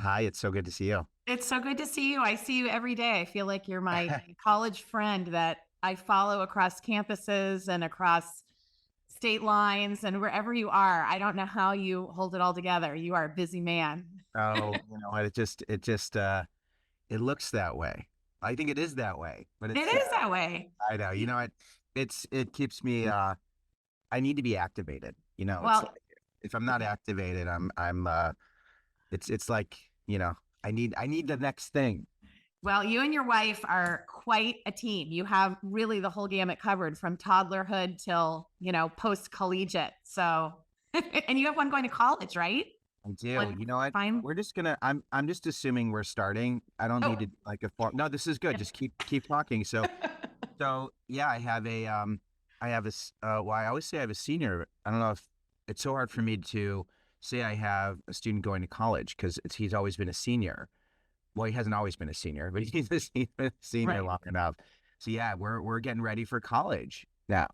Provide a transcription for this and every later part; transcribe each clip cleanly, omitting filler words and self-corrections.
Hi, it's so good to see you. It's so good to see you. I see you every day. I feel like you're my college friend that I follow across campuses and across state lines and wherever you are. I don't know how you hold it all together. You are a busy man. Oh, it looks that way. I think it is that way, but It is that way. I know, it keeps me, I need to be activated. It's Well, like, if I'm not activated, it's like, I need the next thing. well, you and your wife are quite a team. You have really the whole gamut covered from toddlerhood till, post collegiate. So, and you have one going to college, right? I do. One You know what? fine. I'm just assuming we're starting. I don't need Oh, to like a form. No, this is good. Just keep talking. So yeah, I have well, I always say I have a senior. I don't know if it's so hard for me to say I have a student going to college because he's always been a senior. Well, he hasn't always been a senior, but he's been a senior right. long enough. So yeah, we're getting ready for college now.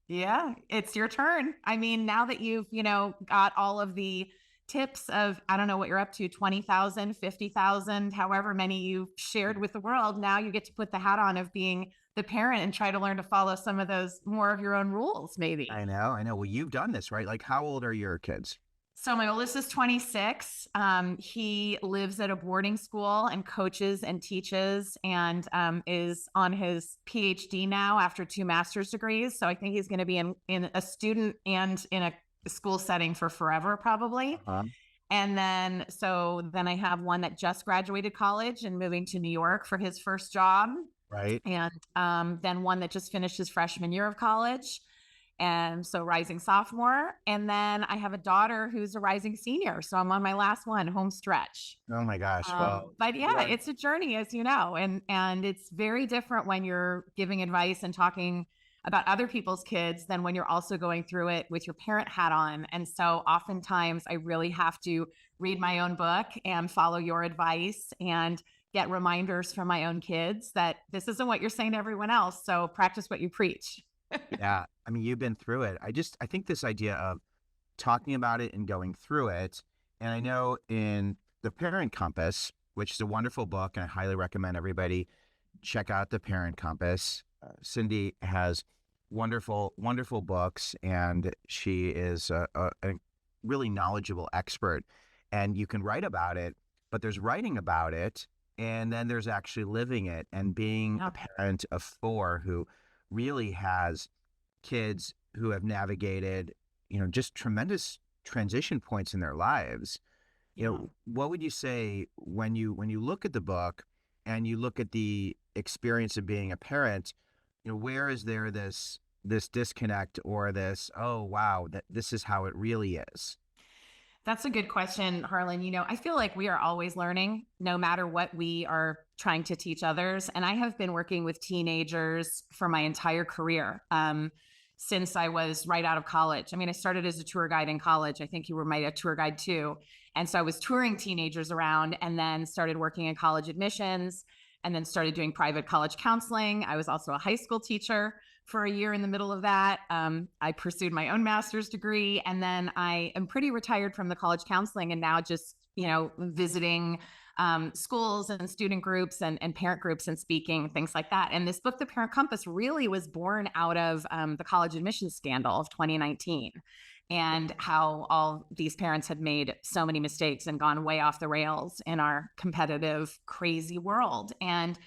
Yeah, it's your turn. I mean, now that you've, got all of the tips of, I don't know what you're up to, 20,000, 50,000, however many you've shared with the world, now you get to put the hat on of being the parent and try to learn to follow some of those more of your own rules, maybe. I know. Well, you've done this, right? Like, how old are your kids? So my oldest is 26. He lives at a boarding school and coaches and teaches and is on his PhD now after two master's degrees. So I think he's going to be in a student and in a school setting for forever, probably. Uh-huh. So then I have one that just graduated college and moving to New York for his first job. Right. And then one that just finished his freshman year of college and so rising sophomore. And then I have a daughter who's a rising senior. So I'm on my last one, home stretch. Oh my gosh. Well, But you yeah, are. it's a journey, as you know, and it's very different when you're giving advice and talking about other people's kids than when you're also going through it with your parent hat on. And so oftentimes I really have to read my own book and follow your advice and get reminders from my own kids that this isn't what you're saying to everyone else. So practice what you preach. Yeah. I mean, you've been through it. I think this idea of talking about it and going through it. And I know in The Parent Compass, which is a wonderful book, and I highly recommend everybody check out The Parent Compass. Cindy has wonderful, wonderful books, and she is a really knowledgeable expert. And you can write about it, but there's writing about it, and then there's actually living it and being a Yeah. parent of four who really has kids who have navigated, just tremendous transition points in their lives. Yeah. What would you say when you look at the book and you look at the experience of being a parent, where is there this disconnect or this, oh wow, that this is how it really is? That's a good question, Harlan. I feel like we are always learning no matter what we are trying to teach others. And I have been working with teenagers for my entire career since I was right out of college. I mean, I started as a tour guide in college. I think you were my tour guide too. And so I was touring teenagers around and then started working in college admissions and then started doing private college counseling. I was also a high school teacher for a year in the middle of that. I pursued my own master's degree, and then I am pretty retired from the college counseling and now just, visiting schools and student groups and parent groups and speaking, things like that. And this book, The Parent Compass, really was born out of the college admissions scandal of 2019 and how all these parents had made so many mistakes and gone way off the rails in our competitive, crazy world. And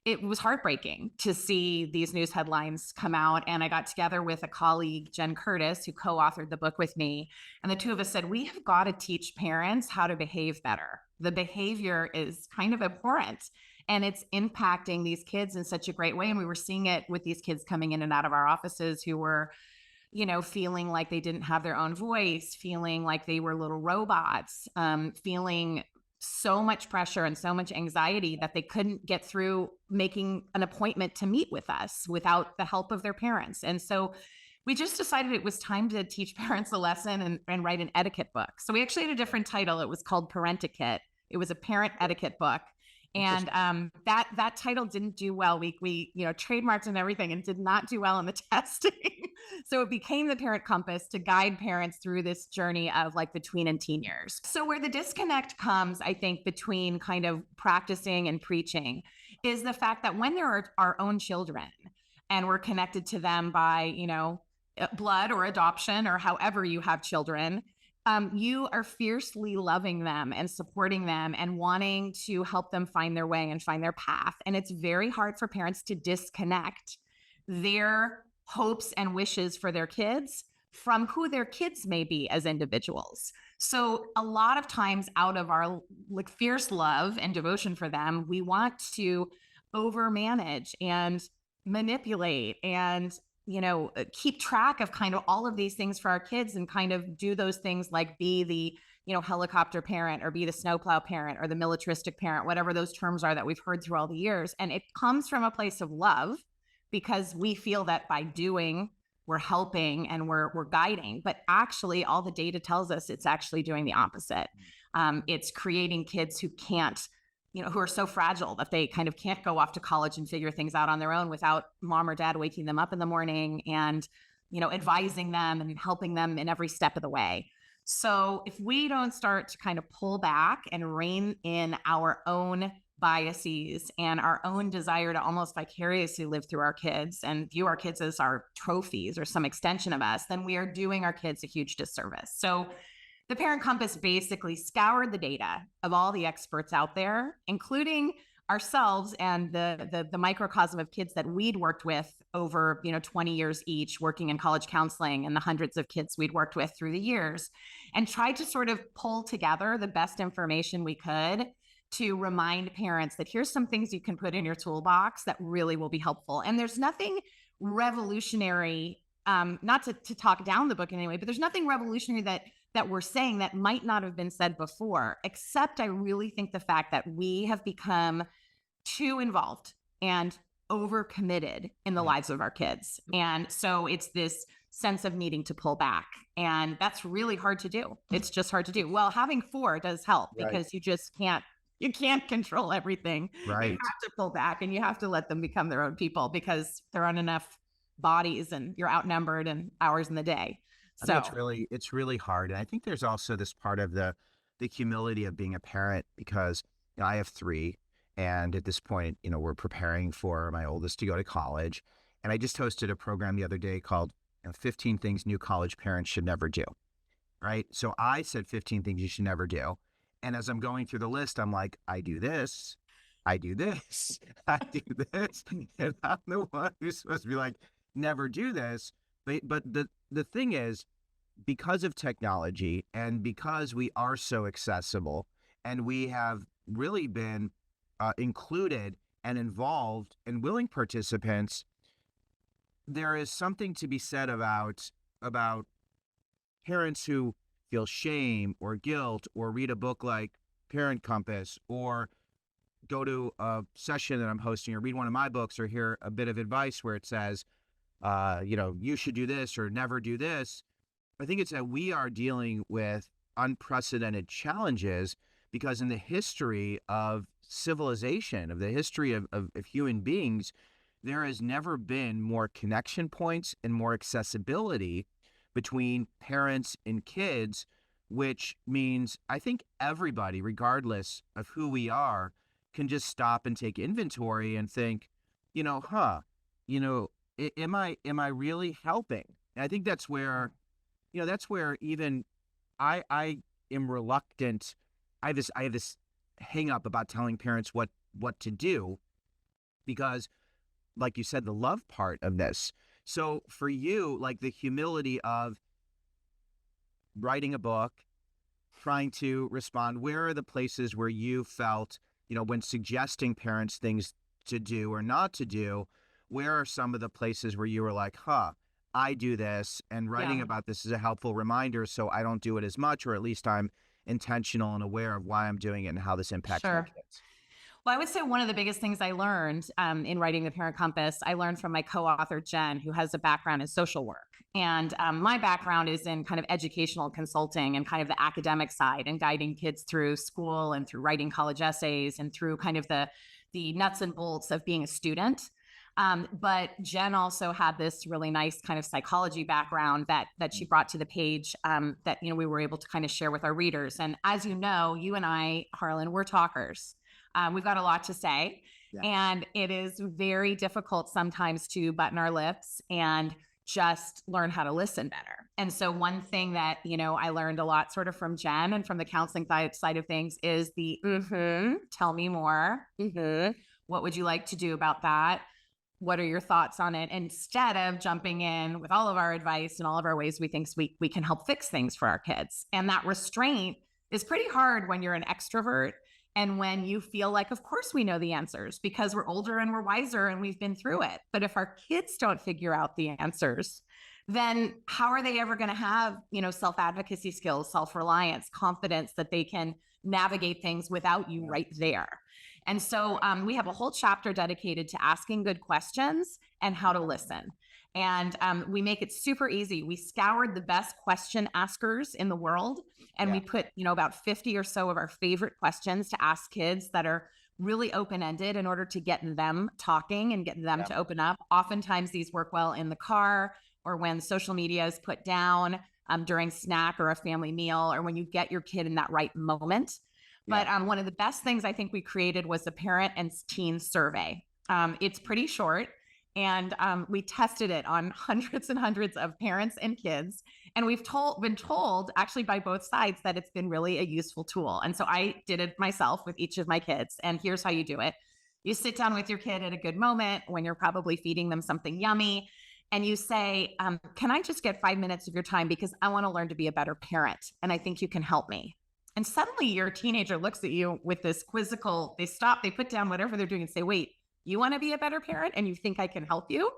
it was heartbreaking to see these news headlines come out. And I got together with a colleague, Jen Curtis, who co-authored the book with me. And the two of us said, we have got to teach parents how to behave better. The behavior is kind of abhorrent and it's impacting these kids in such a great way. And we were seeing it with these kids coming in and out of our offices who were, feeling like they didn't have their own voice, feeling like they were little robots, feeling so much pressure and so much anxiety that they couldn't get through making an appointment to meet with us without the help of their parents. And so we just decided it was time to teach parents a lesson and write an etiquette book. So we actually had a different title. It was called Parentiquette. It was a parent etiquette book. And Interesting. that title didn't do well. We trademarked and everything, and did not do well in the testing. So it became the Parent Compass to guide parents through this journey of like the tween and teen years. So where the disconnect comes, I think, between kind of practicing and preaching is the fact that when there are our own children and we're connected to them by, blood or adoption or however you have children, you are fiercely loving them and supporting them and wanting to help them find their way and find their path. And it's very hard for parents to disconnect their hopes and wishes for their kids from who their kids may be as individuals. So a lot of times, out of our like fierce love and devotion for them, we want to overmanage and manipulate and keep track of kind of all of these things for our kids, and kind of do those things like be the helicopter parent, or be the snowplow parent, or the militaristic parent, whatever those terms are that we've heard through all the years. And it comes from a place of love, because we feel that by doing, we're helping and we're guiding. But actually, all the data tells us it's actually doing the opposite. It's creating kids who can't, who are so fragile that they kind of can't go off to college and figure things out on their own without mom or dad waking them up in the morning and, advising them and helping them in every step of the way. So if we don't start to kind of pull back and rein in our own biases and our own desire to almost vicariously live through our kids and view our kids as our trophies or some extension of us, then we are doing our kids a huge disservice. So the Parent Compass basically scoured the data of all the experts out there, including ourselves and the microcosm of kids that we'd worked with over 20 years each, working in college counseling, and the hundreds of kids we'd worked with through the years, and tried to sort of pull together the best information we could to remind parents that here's some things you can put in your toolbox that really will be helpful. And there's nothing revolutionary, not to talk down the book in any way, but there's nothing revolutionary that we're saying that might not have been said before, except I really think the fact that we have become too involved and overcommitted in the lives of our kids. And so it's this sense of needing to pull back. And that's really hard to do. It's just hard to do. Well, having 4 does help, Right. because you can't control everything. You Right. have to pull back, and you have to let them become their own people, because there aren't enough bodies and you're outnumbered and hours in the day. I think So it's really hard. And I think there's also this part of the humility of being a parent, because I have 3, and at this point, we're preparing for my oldest to go to college. And I just hosted a program the other day called 15 Things New College Parents Should Never Do. Right. So I said 15 things you should never do. And as I'm going through the list, I'm like, I do this, I do this, I do this. And I'm the one who's supposed to be like, never do this. But the thing is, because of technology and because we are so accessible, and we have really been included and involved and willing participants, there is something to be said about parents who feel shame or guilt, or read a book like Parent Compass, or go to a session that I'm hosting, or read one of my books, or hear a bit of advice where it says, you should do this or never do this. I think it's that we are dealing with unprecedented challenges, because in the history of civilization, of the history of human beings, there has never been more connection points and more accessibility between parents and kids, which means I think everybody, regardless of who we are, can just stop and take inventory and think, you know, am I really helping? And I think that's where, even I am reluctant. I have this hang up about telling parents what to do, because like you said, the love part of this. So for you, like the humility of writing a book, trying to respond, where are the places where you felt, when suggesting parents things to do or not to do, where are some of the places where you were like, I do this, and writing yeah. about this is a helpful reminder, so I don't do it as much, or at least I'm intentional and aware of why I'm doing it and how this impacts my Sure. kids. Well, I would say one of the biggest things I learned in writing the Parent Compass, I learned from my co-author, Jen, who has a background in social work. And my background is in kind of educational consulting and kind of the academic side and guiding kids through school and through writing college essays and through kind of the nuts and bolts of being a student. But Jen also had this really nice kind of psychology background that she brought to the page that, we were able to kind of share with our readers. And as you know, you and I, Harlan, we're talkers. We've got a lot to say, Yeah. and it is very difficult sometimes to button our lips and just learn how to listen better. And so one thing that, I learned a lot sort of from Jen and from the counseling side of things is the, tell me more. What would you like to do about that? What are your thoughts on it? Instead of jumping in with all of our advice and all of our ways we think we can help fix things for our kids. And that restraint is pretty hard when you're an extrovert and when you feel like, of course, we know the answers because we're older and we're wiser and we've been through it. But if our kids don't figure out the answers, then how are they ever going to have, self-advocacy skills, self-reliance, confidence that they can navigate things without you right there? And so we have a whole chapter dedicated to asking good questions and how to listen. And we make it super easy. We scoured the best question askers in the world, and we put, about 50 or so of our favorite questions to ask kids that are really open-ended in order to get them talking and get them to open up. Oftentimes these work well in the car or when social media is put down during snack or a family meal, or when you get your kid in that right moment. But one of the best things I think we created was the parent and teen survey. It's pretty short, and we tested it on hundreds and hundreds of parents and kids. And we've been told actually by both sides that it's been really a useful tool. And so I did it myself with each of my kids. And here's how you do it. You sit down with your kid at a good moment when you're probably feeding them something yummy. And you say, can I just get 5 minutes of your time because I want to learn to be a better parent. And I think you can help me. And suddenly your teenager looks at you with this quizzical, they stop, they put down whatever they're doing and say, wait, you want to be a better parent and you think I can help you?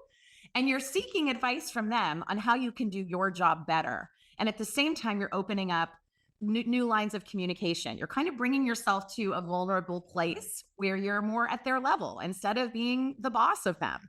And you're seeking advice from them on how you can do your job better. And at the same time, you're opening up new lines of communication. You're kind of bringing yourself to a vulnerable place where you're more at their level instead of being the boss of them.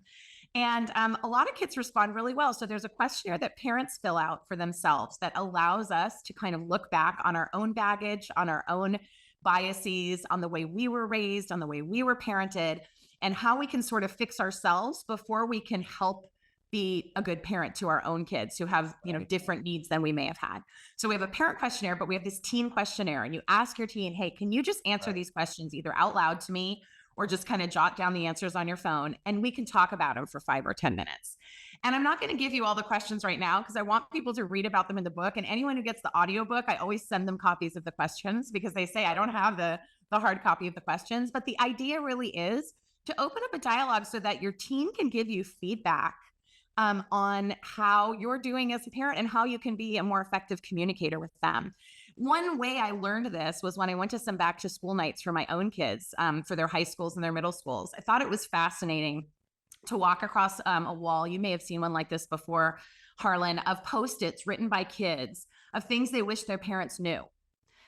And a lot of kids respond really well. So there's a questionnaire that parents fill out for themselves that allows us to kind of look back on our own baggage, on our own biases, on the way we were raised, on the way we were parented, and how we can sort of fix ourselves before we can help be a good parent to our own kids who have, different needs than we may have had. So we have a parent questionnaire, but we have this teen questionnaire, and you ask your teen, hey, can you just answer these questions either out loud to me or just kind of jot down the answers on your phone, and we can talk about them for 5 or 10 minutes. And I'm not going to give you all the questions right now because I want people to read about them in the book. And anyone who gets the audiobook, I always send them copies of the questions because they say I don't have the hard copy of the questions. But the idea really is to open up a dialogue so that your teen can give you feedback on how you're doing as a parent and how you can be a more effective communicator with them. One way I learned this was when I went to some back to school nights for my own kids, for their high schools and their middle schools. I thought it was fascinating to walk across a wall. You may have seen one like this before, Harlan, of Post-its written by kids of things they wish their parents knew.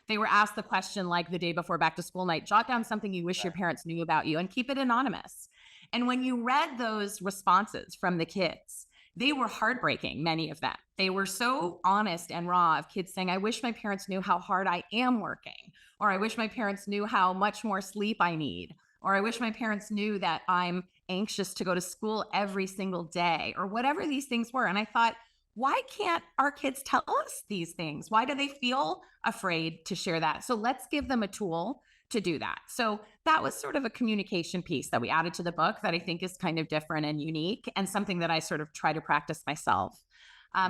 They were asked the question like the day before back to school night, jot down something you wish your parents knew about you and keep it anonymous. And when you read those responses from the kids, they were heartbreaking, many of them. They were so honest and raw of kids saying, I wish my parents knew how hard I am working, or I wish my parents knew how much more sleep I need, or I wish my parents knew that I'm anxious to go to school every single day, or whatever these things were. And I thought, why can't our kids tell us these things? Why do they feel afraid to share that? So let's give them a tool to do that. So that was sort of a communication piece that we added to the book that I think is kind of different and unique and something that I sort of try to practice myself.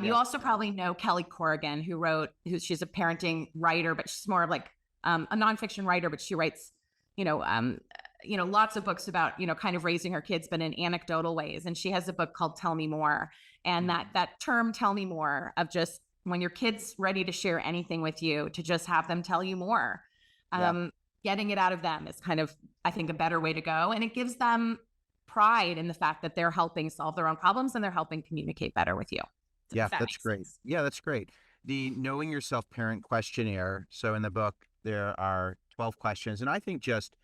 You also probably know Kelly Corrigan, she's a parenting writer, but she's more of like a nonfiction writer, but she writes, lots of books about, kind of raising her kids, but in anecdotal ways. And she has a book called Tell Me More. And that term, tell me more, of just when your kid's ready to share anything with you, to just have them tell you more. Getting it out of them is kind of, I think, a better way to go. And it gives them pride in the fact that they're helping solve their own problems and they're helping communicate better with you. Yeah, that's great. Yeah, that's great. The Knowing Yourself Parent Questionnaire. So in the book, there are 12 questions. And I think just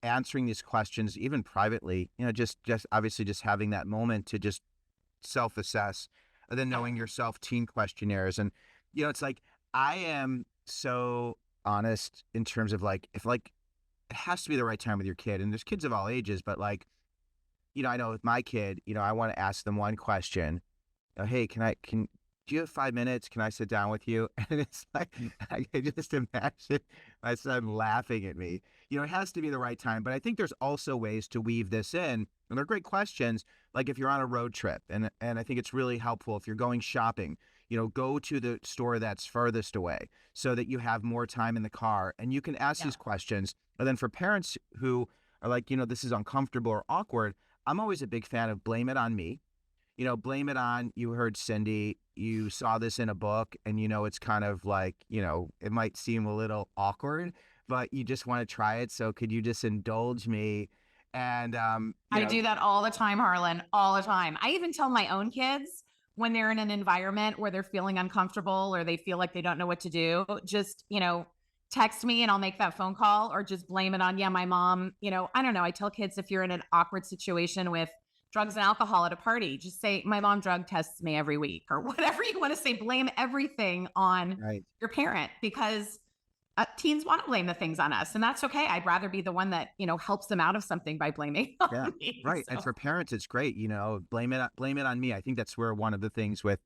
answering these questions, even privately, just obviously just having that moment to just self-assess, and then knowing yourself teen questionnaires. And, it's like, I am so honest in terms of like, if like, it has to be the right time with your kid. And there's kids of all ages, but like, I know with my kid, I want to ask them one question. Hey, do you have 5 minutes? Can I sit down with you? And it's like, I can just imagine my son laughing at me. It has to be the right time. But I think there's also ways to weave this in. And they're great questions. Like if you're on a road trip, and I think it's really helpful if you're going shopping, go to the store that's furthest away so that you have more time in the car and you can ask Yeah. these questions. And then for parents who are like, this is uncomfortable or awkward, I'm always a big fan of blame it on me. Blame it on, you heard Cindy, you saw this in a book, and it's kind of like, it might seem a little awkward, but you just want to try it. So could you just indulge me? And, I do that all the time, Harlan, all the time. I even tell my own kids when they're in an environment where they're feeling uncomfortable or they feel like they don't know what to do, just, text me and I'll make that phone call, or just blame it on, yeah, my mom, I don't know. I tell kids, if you're in an awkward situation with drugs and alcohol at a party, just say, my mom drug tests me every week, or whatever you want to say. Blame everything on right. your parent, because teens want to blame the things on us, and that's okay. I'd rather be the one that, helps them out of something by blaming Yeah, on me. right. And So for parents, it's great, blame it on me. I think that's where one of the things with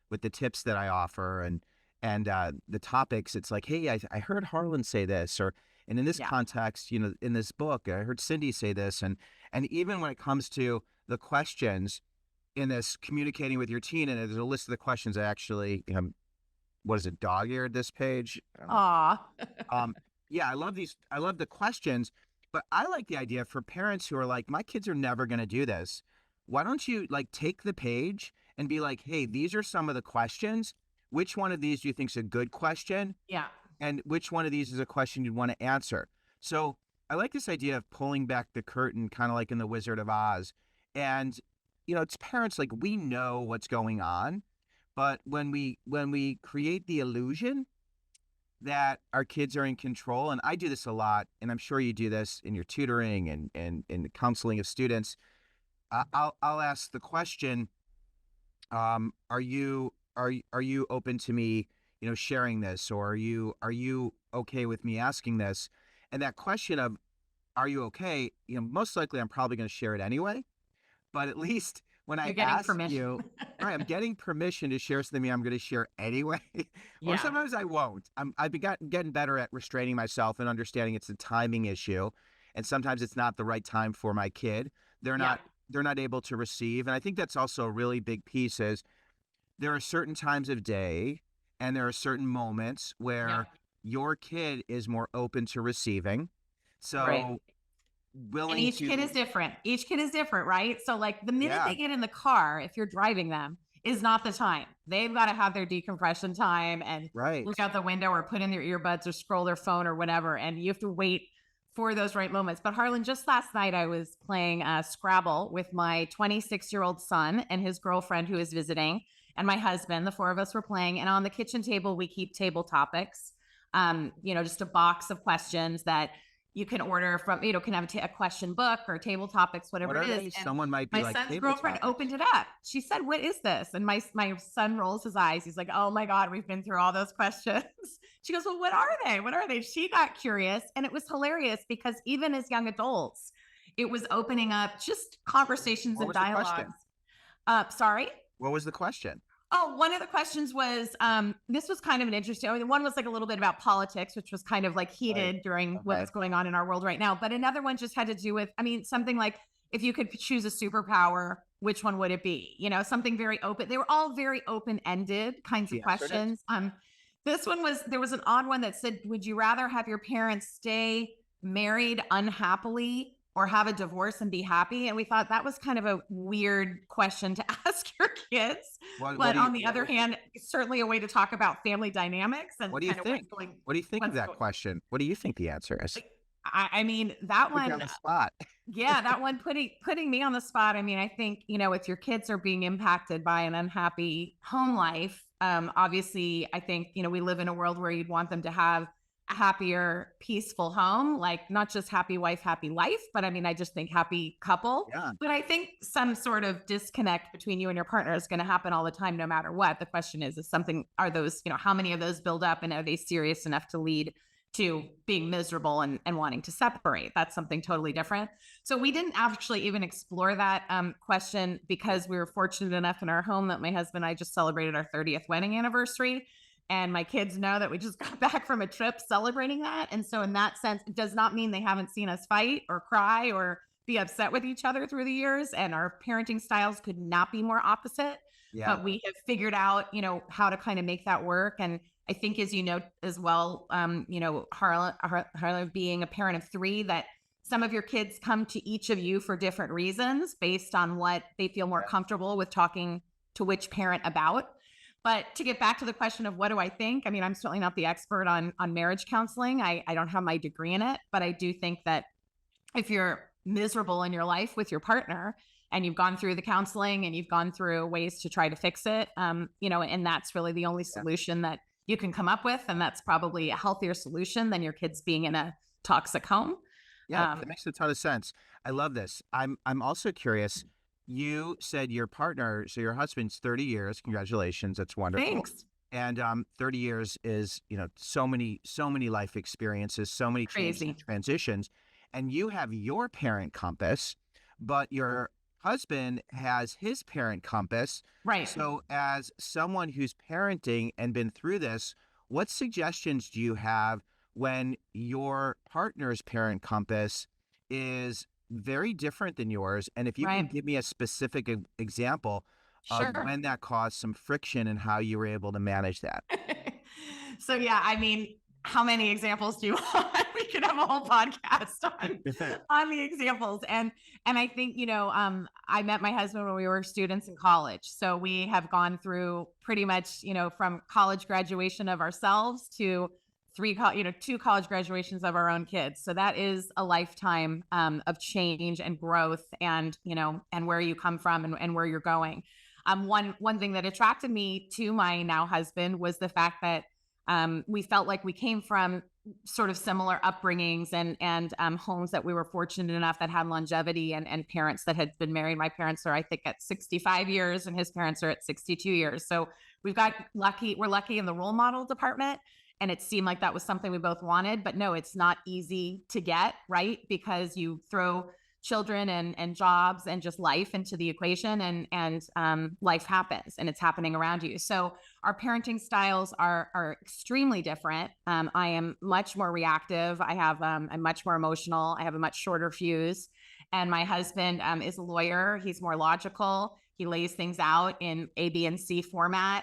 the tips that I offer, and the topics, it's like, hey, I heard Harlan say this, and in this yeah, context, in this book, I heard Cindy say this, and even when it comes to the questions in this communicating with your teen, and there's a list of the questions I actually, what is it, dog-eared this page? aw, Um, yeah, I love these. I love the questions, but I like the idea for parents who are like, my kids are never going to do this. Why don't you like take the page and be like, hey, these are some of the questions. Which one of these do you think is a good question? yeah, And which one of these is a question you'd want to answer? So I like this idea of pulling back the curtain, kind of like in The Wizard of Oz. And, it's parents, like, we know what's going on, but when we create the illusion that our kids are in control, and I do this a lot, and I'm sure you do this in your tutoring and in the counseling of students. I'll ask the question, are you open to me, sharing this, or are you okay with me asking this? And that question of, are you okay? Most likely I'm probably going to share it anyway. But at least when you're I getting ask permission. you, right, I'm getting permission to share something I'm going to share anyway. Or Yeah, sometimes I won't. I've been getting better at restraining myself and understanding it's a timing issue. And sometimes it's not the right time for my kid. They're yeah, not they're not able to receive. And I think that's also a really big piece is there are certain times of day and there are certain moments yeah, where your kid is more open to receiving. right. So And willing each kid to, is different. Each kid is different, right? So, like, the minute yeah, they get in the car, if you're driving them, is not the time. They've got to have their decompression time and right. look out the window or put in their earbuds or scroll their phone or whatever. And you have to wait for those right moments. But Harlan, just last night, I was playing Scrabble with my 26-year-old son and his girlfriend who is visiting, and my husband. The four of us were playing. And on the kitchen table, we keep table topics, just a box of questions that you can order from, can have a question book or table topics, whatever What it are is. they? And Someone might be my like son's table girlfriend topics. opened it up. She said, "What is this?" And my son rolls his eyes. He's like, "Oh my God, we've been through all those questions." She goes, "Well, what are they? What are they?" She got curious, and it was hilarious because even as young adults, it was opening up just conversations What and was the dialogues. question? Sorry. What was the question? Oh, one of the questions was, this was kind of an interesting, one was like a little bit about politics, which was kind of like Right. heated during Okay. what's going on in our world right now. But another one just had to do with, something like, if you could choose a superpower, which one would it be? Something very open. They were all very open-ended kinds of She answered it? questions. This one there was an odd one that said, would you rather have your parents stay married unhappily or have a divorce and be happy? And we thought that was kind of a weird question to ask your kids. What But do you on the other hand, it's certainly a way to talk about family dynamics and what do you kind of think? What do you think of what's that going. question? What do you think the answer is? That Put you on one, the spot. yeah, that one putting me on the spot. I think, if your kids are being impacted by an unhappy home life, obviously I think, we live in a world where you'd want them to have a happier, peaceful home, like not just happy wife, happy life, but I mean, I just think happy couple. Yeah. But I think some sort of disconnect between you and your partner is going to happen all the time, no matter what. The question is something, are those, how many of those build up and are they serious enough to lead to being miserable and wanting to separate? That's something totally different. So we didn't actually even explore that question because we were fortunate enough in our home that my husband and I just celebrated our 30th wedding anniversary. And my kids know that we just got back from a trip celebrating that. And so in that sense, it does not mean they haven't seen us fight or cry or be upset with each other through the years. And our parenting styles could not be more opposite. Yeah. But we have figured out, how to kind of make that work. And I think, as you know, as well, Harlan being a parent of 3, that some of your kids come to each of you for different reasons based on what they feel more comfortable with talking to which parent about. But to get back to the question of what do I think? I mean, I'm certainly not the expert on marriage counseling. I don't have my degree in it, but I do think that if you're miserable in your life with your partner and you've gone through the counseling and you've gone through ways to try to fix it, and that's really the only solution that you can come up with. And that's probably a healthier solution than your kids being in a toxic home. Yeah, that makes a ton of sense. I love this. I'm also curious. You said your partner, so your husband's 30 years. Congratulations. That's wonderful. Thanks. And 30 years is, so many life experiences, so many changes Crazy. and transitions. And you have your parent compass, but your husband has his parent compass. Right. So as someone who's parenting and been through this, what suggestions do you have when your partner's parent compass is very different than yours? And if you can Right. give me a specific example of Sure. when that caused some friction and how you were able to manage that. So yeah, I mean, how many examples do you want? We could have a whole podcast on the examples. And I think, I met my husband when we were students in college. So we have gone through pretty much, from college graduation of ourselves to 2 college graduations of our own kids. So that is a lifetime of change and growth and, and where you come from and where you're going. One thing that attracted me to my now husband was the fact that we felt like we came from sort of similar upbringings and homes that we were fortunate enough that had longevity and parents that had been married. My parents are, I think, at 65 years and his parents are at 62 years. So we're lucky in the role model department. And it seemed like that was something we both wanted, but no, it's not easy to get, right? Because you throw children and jobs and just life into the equation and life happens and it's happening around you. So our parenting styles are extremely different. I am much more reactive. I'm much more emotional. I have a much shorter fuse. And my husband is a lawyer. He's more logical. He lays things out in A, B, and C format.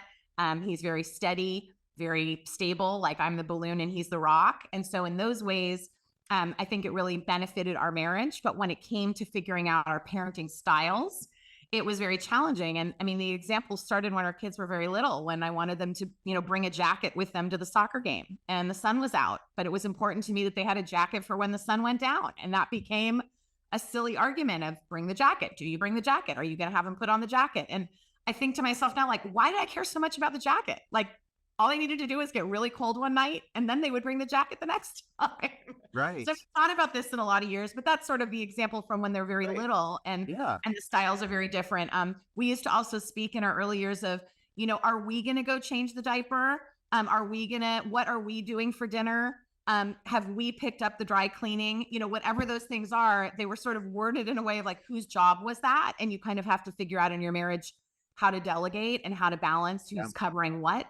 He's very steady, very stable, like I'm the balloon and he's the rock. And so in those ways, I think it really benefited our marriage. But when it came to figuring out our parenting styles, it was very challenging. And I mean, the example started when our kids were very little, when I wanted them to, bring a jacket with them to the soccer game and the sun was out. But it was important to me that they had a jacket for when the sun went down. And that became a silly argument of bring the jacket. Do you bring the jacket? Are you going to have them put on the jacket? And I think to myself now, like, why did I care so much about the jacket? Like, all they needed to do was get really cold one night and then they would bring the jacket the next time. Right. So I've thought about this in a lot of years, but that's sort of the example from when they're very little and the styles are very different. We used to also speak in our early years of, are we going to go change the diaper? What are we doing for dinner? Have we picked up the dry cleaning? Whatever those things are, they were sort of worded in a way of like, whose job was that? And you kind of have to figure out in your marriage how to delegate and how to balance who's covering what.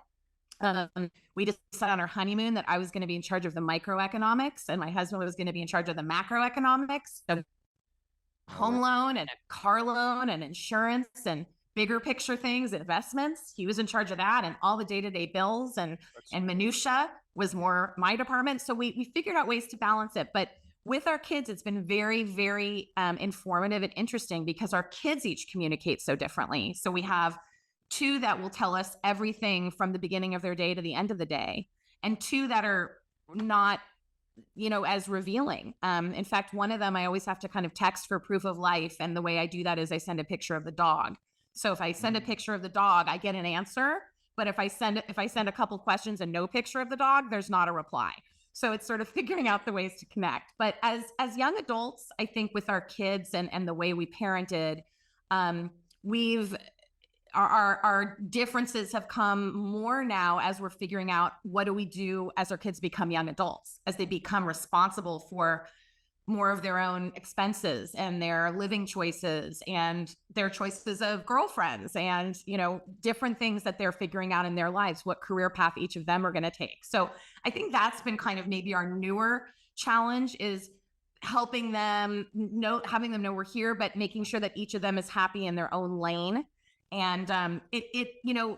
We decided on our honeymoon that I was going to be in charge of the microeconomics and my husband was going to be in charge of the macroeconomics, so home loan and a car loan and insurance and bigger picture things, investments. He was in charge of that and all the day-to-day bills and minutia was more my department. So we figured out ways to balance it. But with our kids, it's been very, very informative and interesting because our kids each communicate so differently. So we have 2 that will tell us everything from the beginning of their day to the end of the day, and 2 that are not, as revealing. In fact, one of them, I always have to kind of text for proof of life. And the way I do that is I send a picture of the dog. So if I send a picture of the dog, I get an answer. But if I send a couple questions and no picture of the dog, there's not a reply. So it's sort of figuring out the ways to connect. But as young adults, I think with our kids and the way we parented, we've our differences have come more now as we're figuring out what do we do as our kids become young adults, as they become responsible for more of their own expenses and their living choices and their choices of girlfriends and, different things that they're figuring out in their lives, what career path each of them are going to take. So I think that's been kind of maybe our newer challenge, is helping them know, having them know we're here, but making sure that each of them is happy in their own lane. And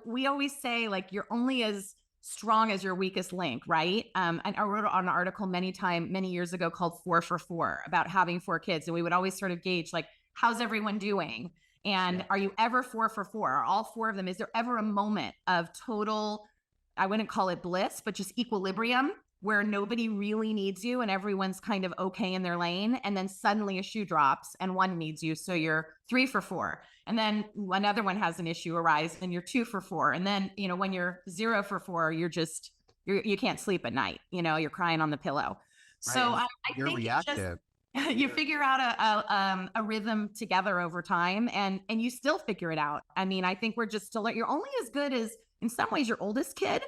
we always say, like, you're only as strong as your weakest link, right? And I wrote an article many years ago called 4 for 4, about having 4 kids. And we would always sort of gauge, like, how's everyone doing? And are you ever 4 for 4? Are all 4 of them? Is there ever a moment of total, I wouldn't call it bliss, but just equilibrium, where nobody really needs you and everyone's kind of okay in their lane? And then suddenly a shoe drops and one needs you. So you're 3 for 4. And then another one has an issue arise and you're 2 for 4. And then, when you're 0 for 4, you can't sleep at night. You're crying on the pillow. Right. So I You're think reactive. you figure out a rhythm together over time, and you still figure it out. I mean, I think we're just still, you're only as good as, in some ways, your oldest kid,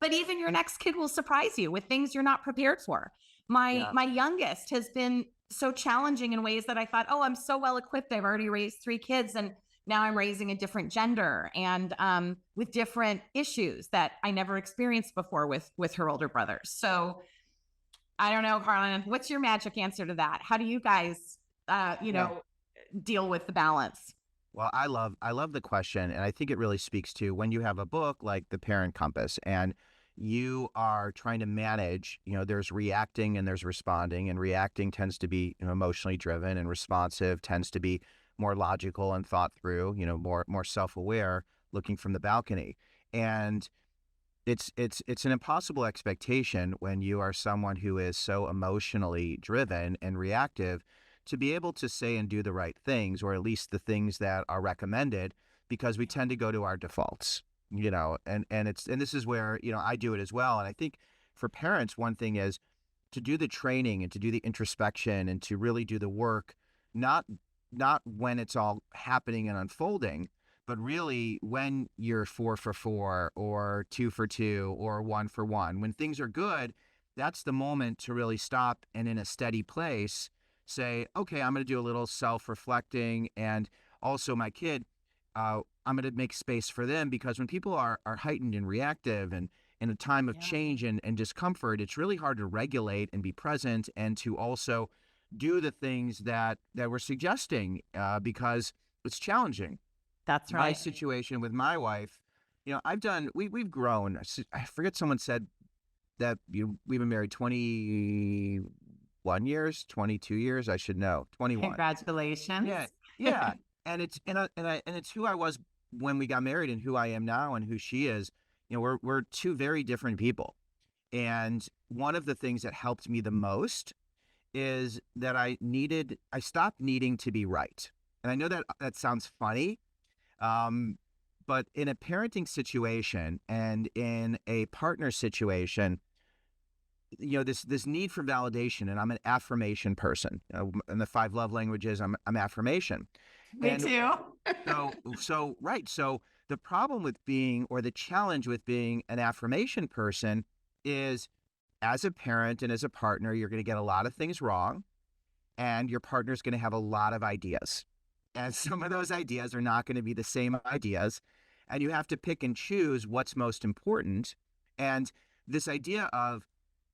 but even your next kid will surprise you with things you're not prepared for. My youngest has been so challenging in ways that I thought, oh, I'm so well equipped. I've already raised 3 kids, and now I'm raising a different gender and with different issues that I never experienced before with her older brothers. So I don't know, Harlan, what's your magic answer to that? How do you guys, deal with the balance? Well, I love the question, and I think it really speaks to when you have a book like The Parent Compass, and you are trying to manage. There's reacting and there's responding, and reacting tends to be emotionally driven, and responsive tends to be more logical and thought through. More self-aware, looking from the balcony, and it's an impossible expectation when you are someone who is so emotionally driven and reactive, to be able to say and do the right things, or at least the things that are recommended, because we tend to go to our defaults, and this is where, I do it as well. And I think for parents, one thing is to do the training and to do the introspection and to really do the work, not when it's all happening and unfolding, but really when you're 4 for 4 or 2 for 2 or 1 for 1. When things are good, that's the moment to really stop and, in a steady place, say, okay, I'm going to do a little self-reflecting. And also my kid, I'm going to make space for them, because when people are heightened and reactive and in a time of change and discomfort, it's really hard to regulate and be present, and to also do the things that we're suggesting, because it's challenging. That's right. My situation with my wife, we've grown. I forget, someone said that we've been married 21 years, 22 years. I should know. 21. Congratulations. Yeah. And it's who I was when we got married and who I am now and who she is. We're 2 very different people. And one of the things that helped me the most is that I stopped needing to be right. And I know that sounds funny, but in a parenting situation and in a partner situation, this need for validation, and I'm an affirmation person. In the 5 love languages, I'm affirmation. Me too. Right. So the problem with being, or the challenge with being, an affirmation person is, as a parent and as a partner, you're going to get a lot of things wrong, and your partner's going to have a lot of ideas. And some of those ideas are not going to be the same ideas, and you have to pick and choose what's most important. And this idea of,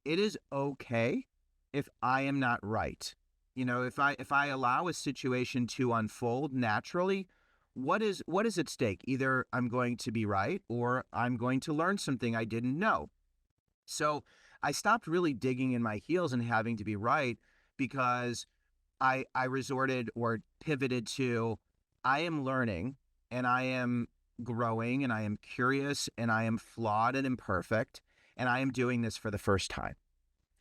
it is okay if I am not right. If I allow a situation to unfold naturally, what is at stake? Either I'm going to be right, or I'm going to learn something I didn't know. So I stopped really digging in my heels and having to be right, because I resorted or pivoted to, I am learning and I am growing and I am curious and I am flawed and imperfect, and I am doing this for the first time.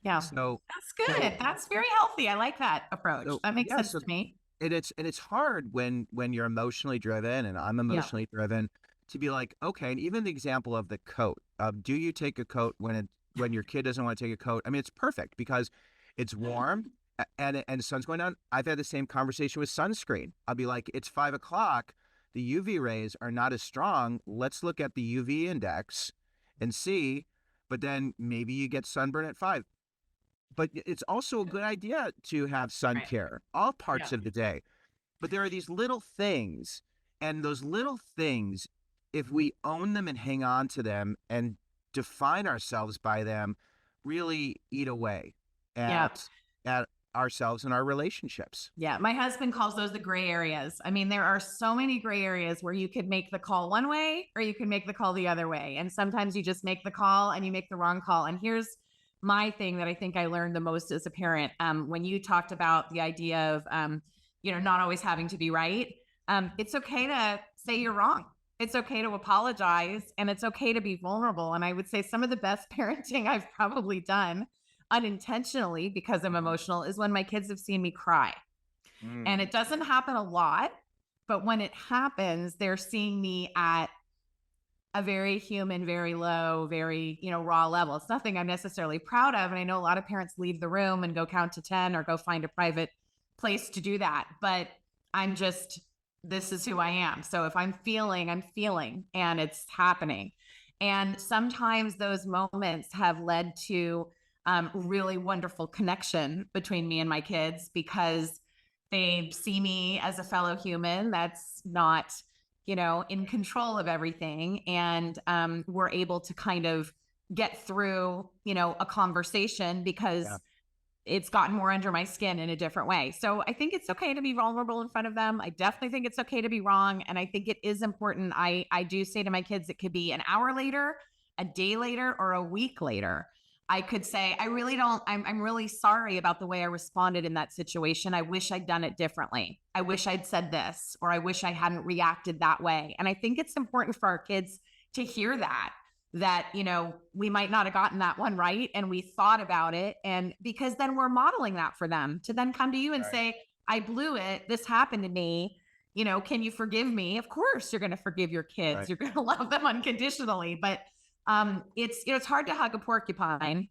Yeah. So that's good. That's very healthy. I like that approach. That makes sense to me. And it's hard when you're emotionally driven, and I'm emotionally driven, to be like, okay. And even the example of the coat, do you take a coat when when your kid doesn't want to take a coat. I mean, it's perfect because it's warm and the sun's going down. I've had the same conversation with sunscreen. I'll be like, it's 5 o'clock. The UV rays are not as strong. Let's look at the UV index and see. But then maybe you get sunburn at 5. But it's also a good idea to have sun Right. care all Yeah. parts of the day. But there are these little things, and those little things, if we own them and hang on to them and define ourselves by them, really eat away Yeah. at ourselves and our relationships. Yeah. My husband calls those the gray areas. I mean, there are so many gray areas where you could make the call one way or you could make the call the other way. And sometimes you just make the call and you make the wrong call. And here's my thing that I think I learned the most as a parent. When you talked about the idea of, not always having to be right. It's okay to say you're wrong. It's okay to apologize, and it's okay to be vulnerable. And I would say some of the best parenting I've probably done unintentionally because I'm emotional is when my kids have seen me cry. And it doesn't happen a lot, but when it happens, they're seeing me at a very human, very low, very, raw level. It's nothing I'm necessarily proud of. And I know a lot of parents leave the room and go count to 10 or go find a private place to do that. But this is who I am. So if I'm feeling, and it's happening. And sometimes those moments have led to really wonderful connection between me and my kids because they see me as a fellow human that's not, in control of everything. And we're able to kind of get through, a conversation because it's gotten more under my skin in a different way. So I think it's okay to be vulnerable in front of them. I definitely think it's okay to be wrong. And I think it is important. I do say to my kids, it could be an hour later, a day later, or a week later. I could say, I'm really sorry about the way I responded in that situation. I wish I'd done it differently. I wish I'd said this, or I wish I hadn't reacted that way. And I think it's important for our kids to hear that, we might not have gotten that one right. And we thought about it. And because then we're modeling that for them to then come to you and say, I blew it. This happened to me. Can you forgive me? Of course, you're going to forgive your kids. Right. You're going to love them unconditionally. But it's hard to hug a porcupine,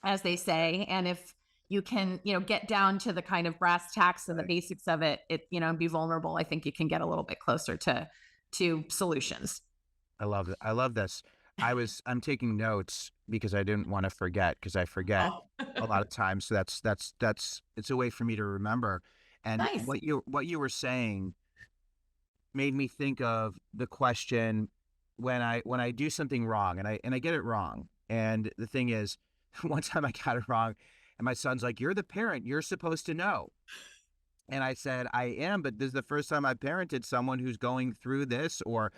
as they say. And if you can, get down to the kind of brass tacks and the basics of it, and be vulnerable, I think you can get a little bit closer to solutions. I love it. I love this. I'm taking notes because I didn't want to forget, because I forget a lot of times. So it's a way for me to remember. And Nice. what you were saying made me think of the question when I do something wrong and I get it wrong. And the thing is, one time I got it wrong and my son's like, "You're the parent, you're supposed to know." And I said, "I am, but this is the first time I've parented someone who's going through this, or,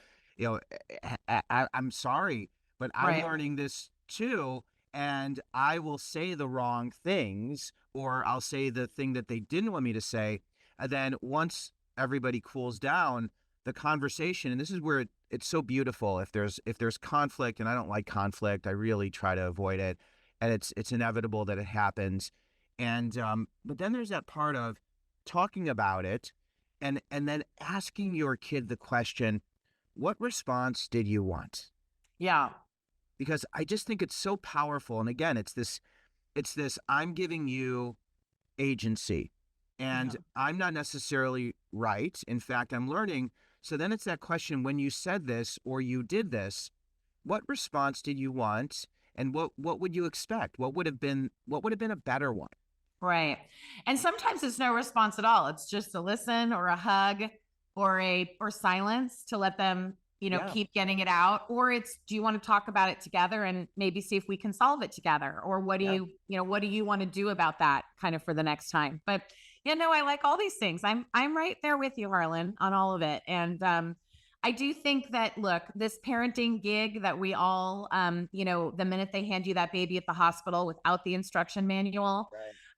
I'm sorry, but I'm Right. learning this too. And I will say the wrong things, or I'll say the thing that they didn't want me to say. And then once everybody cools down, the conversation, and this is where it's so beautiful. If there's conflict, and I don't like conflict, I really try to avoid it. And it's inevitable that it happens. And but then there's that part of talking about it and then asking your kid the question, what response did you want? Yeah. Because I just think it's so powerful. And again, it's this, I'm giving you agency, and Yeah. I'm not necessarily right. In fact, I'm learning. So then it's that question, when you said this or you did this, what response did you want? And what would you expect? What would have been a better one? Right. And sometimes it's no response at all. It's just a listen or a hug or silence to let them, Yeah. keep getting it out. Or it's, do you want to talk about it together and maybe see if we can solve it together? Or what do what do you want to do about that kind of for the next time? But I like all these things. I'm right there with you, Harlan, on all of it. And I do think that, look, this parenting gig that we all, the minute they hand you that baby at the hospital without the instruction manual,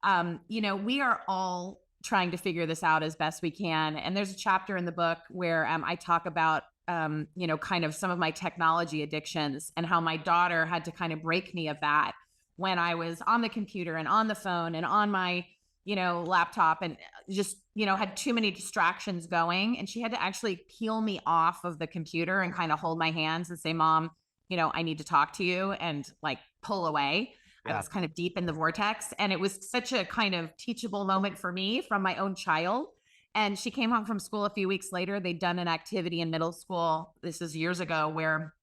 we are all trying to figure this out as best we can. And there's a chapter in the book where I talk about, kind of some of my technology addictions and how my daughter had to kind of break me of that when I was on the computer and on the phone and on my, laptop, and just, had too many distractions going. And she had to actually peel me off of the computer and kind of hold my hands and say, "Mom, I need to talk to you," and like pull away. I Yeah. was kind of deep in the vortex, and it was such a kind of teachable moment for me from my own child. And she came home from school a few weeks later. They'd done an activity in middle school. This is years ago, where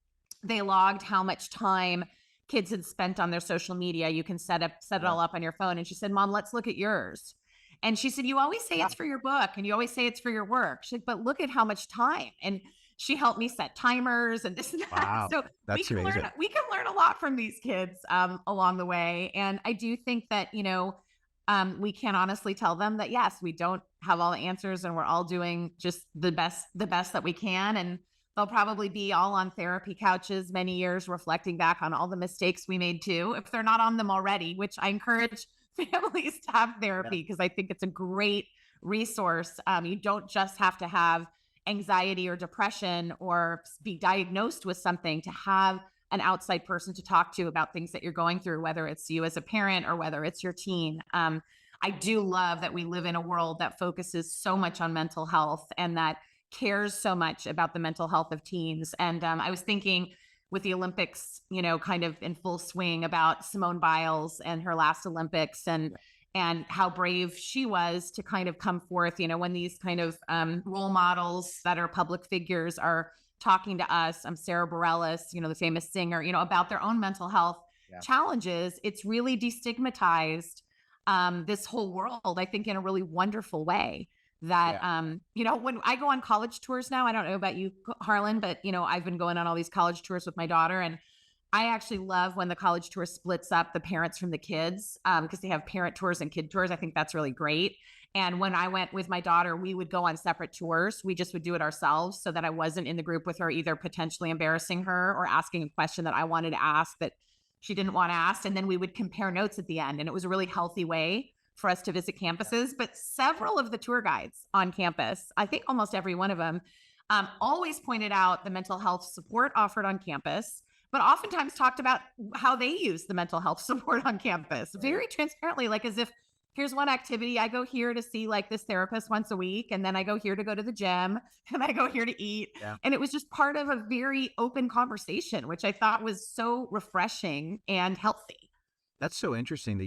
they logged how much time kids had spent on their social media. You can set it Yeah. all up on your phone. And she said, Mom, let's look at yours. And she said, you always say Yeah. it's for your book and you always say it's for your work. She's like, but look at how much time. And she helped me set timers and this and that. Wow. So That's amazing. we can learn a lot from these kids along the way. And I do think that, we can honestly tell them that, yes, we don't have all the answers and we're all doing just the best that we can. And they'll probably be all on therapy couches many years reflecting back on all the mistakes we made too, if they're not on them already, which I encourage families to have Yeah. therapy because I think it's a great resource. You don't just have to have anxiety or depression or be diagnosed with something to have an outside person to talk to about things that you're going through, whether it's you as a parent or whether it's your teen. I do love that we live in a world that focuses so much on mental health and that cares so much about the mental health of teens. And I was thinking with the Olympics, kind of in full swing about Simone Biles and her last Olympics and how brave she was to kind of come forth, when these kind of role models that are public figures are talking to us. Sarah Bareilles, the famous singer, about their own mental health challenges. It's really destigmatized this whole world, I think, in a really wonderful way. That when I go on college tours now, I don't know about you, Harlan, but I've been going on all these college tours with my daughter, and I actually love when the college tour splits up the parents from the kids because they have parent tours and kid tours. I think that's really great. And when I went with my daughter, we would go on separate tours. We just would do it ourselves so that I wasn't in the group with her, either potentially embarrassing her or asking a question that I wanted to ask that she didn't want to ask. And then we would compare notes at the end. And it was a really healthy way for us to visit campuses. But several of the tour guides on campus, I think almost every one of them, always pointed out the mental health support offered on campus, but oftentimes talked about how they use the mental health support on campus very transparently, like as if here's one activity. I go here to see like this therapist once a week. And then I go here to go to the gym and I go here to eat. Yeah. And it was just part of a very open conversation, which I thought was so refreshing and healthy. That's so interesting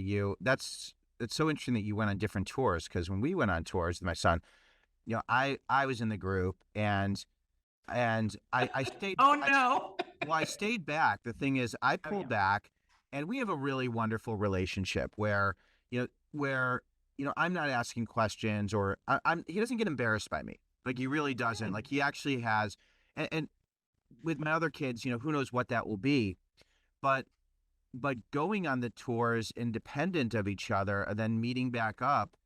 it's so interesting that you went on different tours, because when we went on tours with my son, I was in the group and I stayed. Oh no. I stayed back. The thing is, I pulled back, and we have a really wonderful relationship where I'm not asking questions, or he doesn't get embarrassed by me. Like, he really doesn't. Like, he actually has, and with my other kids, who knows what that will be, but going on the tours independent of each other and then meeting back up,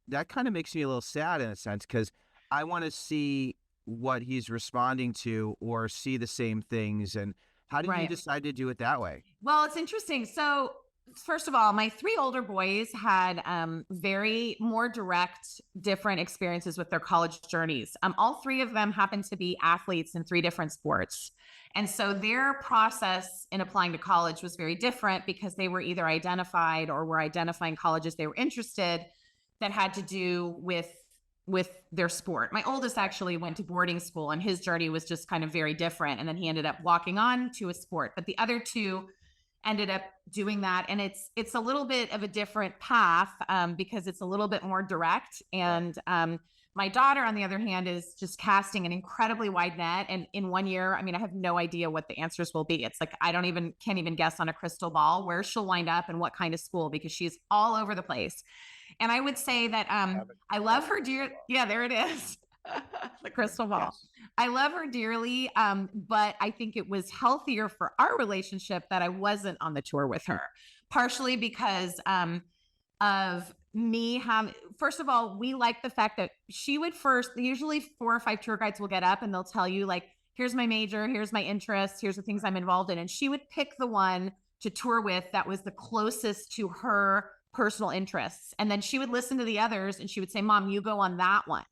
that kind of makes me a little sad in a sense, because I want to see what he's responding to or see the same things. And how did you decide to do it that way? Well, it's interesting. So first of all, my three older boys had very more direct, different experiences with their college journeys. All three of them happened to be athletes in three different sports. And so their process in applying to college was very different because they were either identified or were identifying colleges they were interested that had to do with their sport. My oldest actually went to boarding school, and his journey was just kind of very different. And then he ended up walking on to a sport, but the other two ended up doing that. And it's a little bit of a different path because it's a little bit more direct. And my daughter, on the other hand, is just casting an incredibly wide net. And in 1 year, I have no idea what the answers will be. It's like, can't even guess on a crystal ball where she'll wind up and what kind of school, because she's all over the place. And I would say that I love her dear. Yeah, there it is. The crystal ball. Yes. I love her dearly. But I think it was healthier for our relationship that I wasn't on the tour with her, partially because of me first of all, we like the fact that she would usually 4 or 5 tour guides will get up and they'll tell you, like, here's my major, here's my interests, here's the things I'm involved in. And she would pick the one to tour with that was the closest to her personal interests. And then she would listen to the others and she would say, Mom, you go on that one.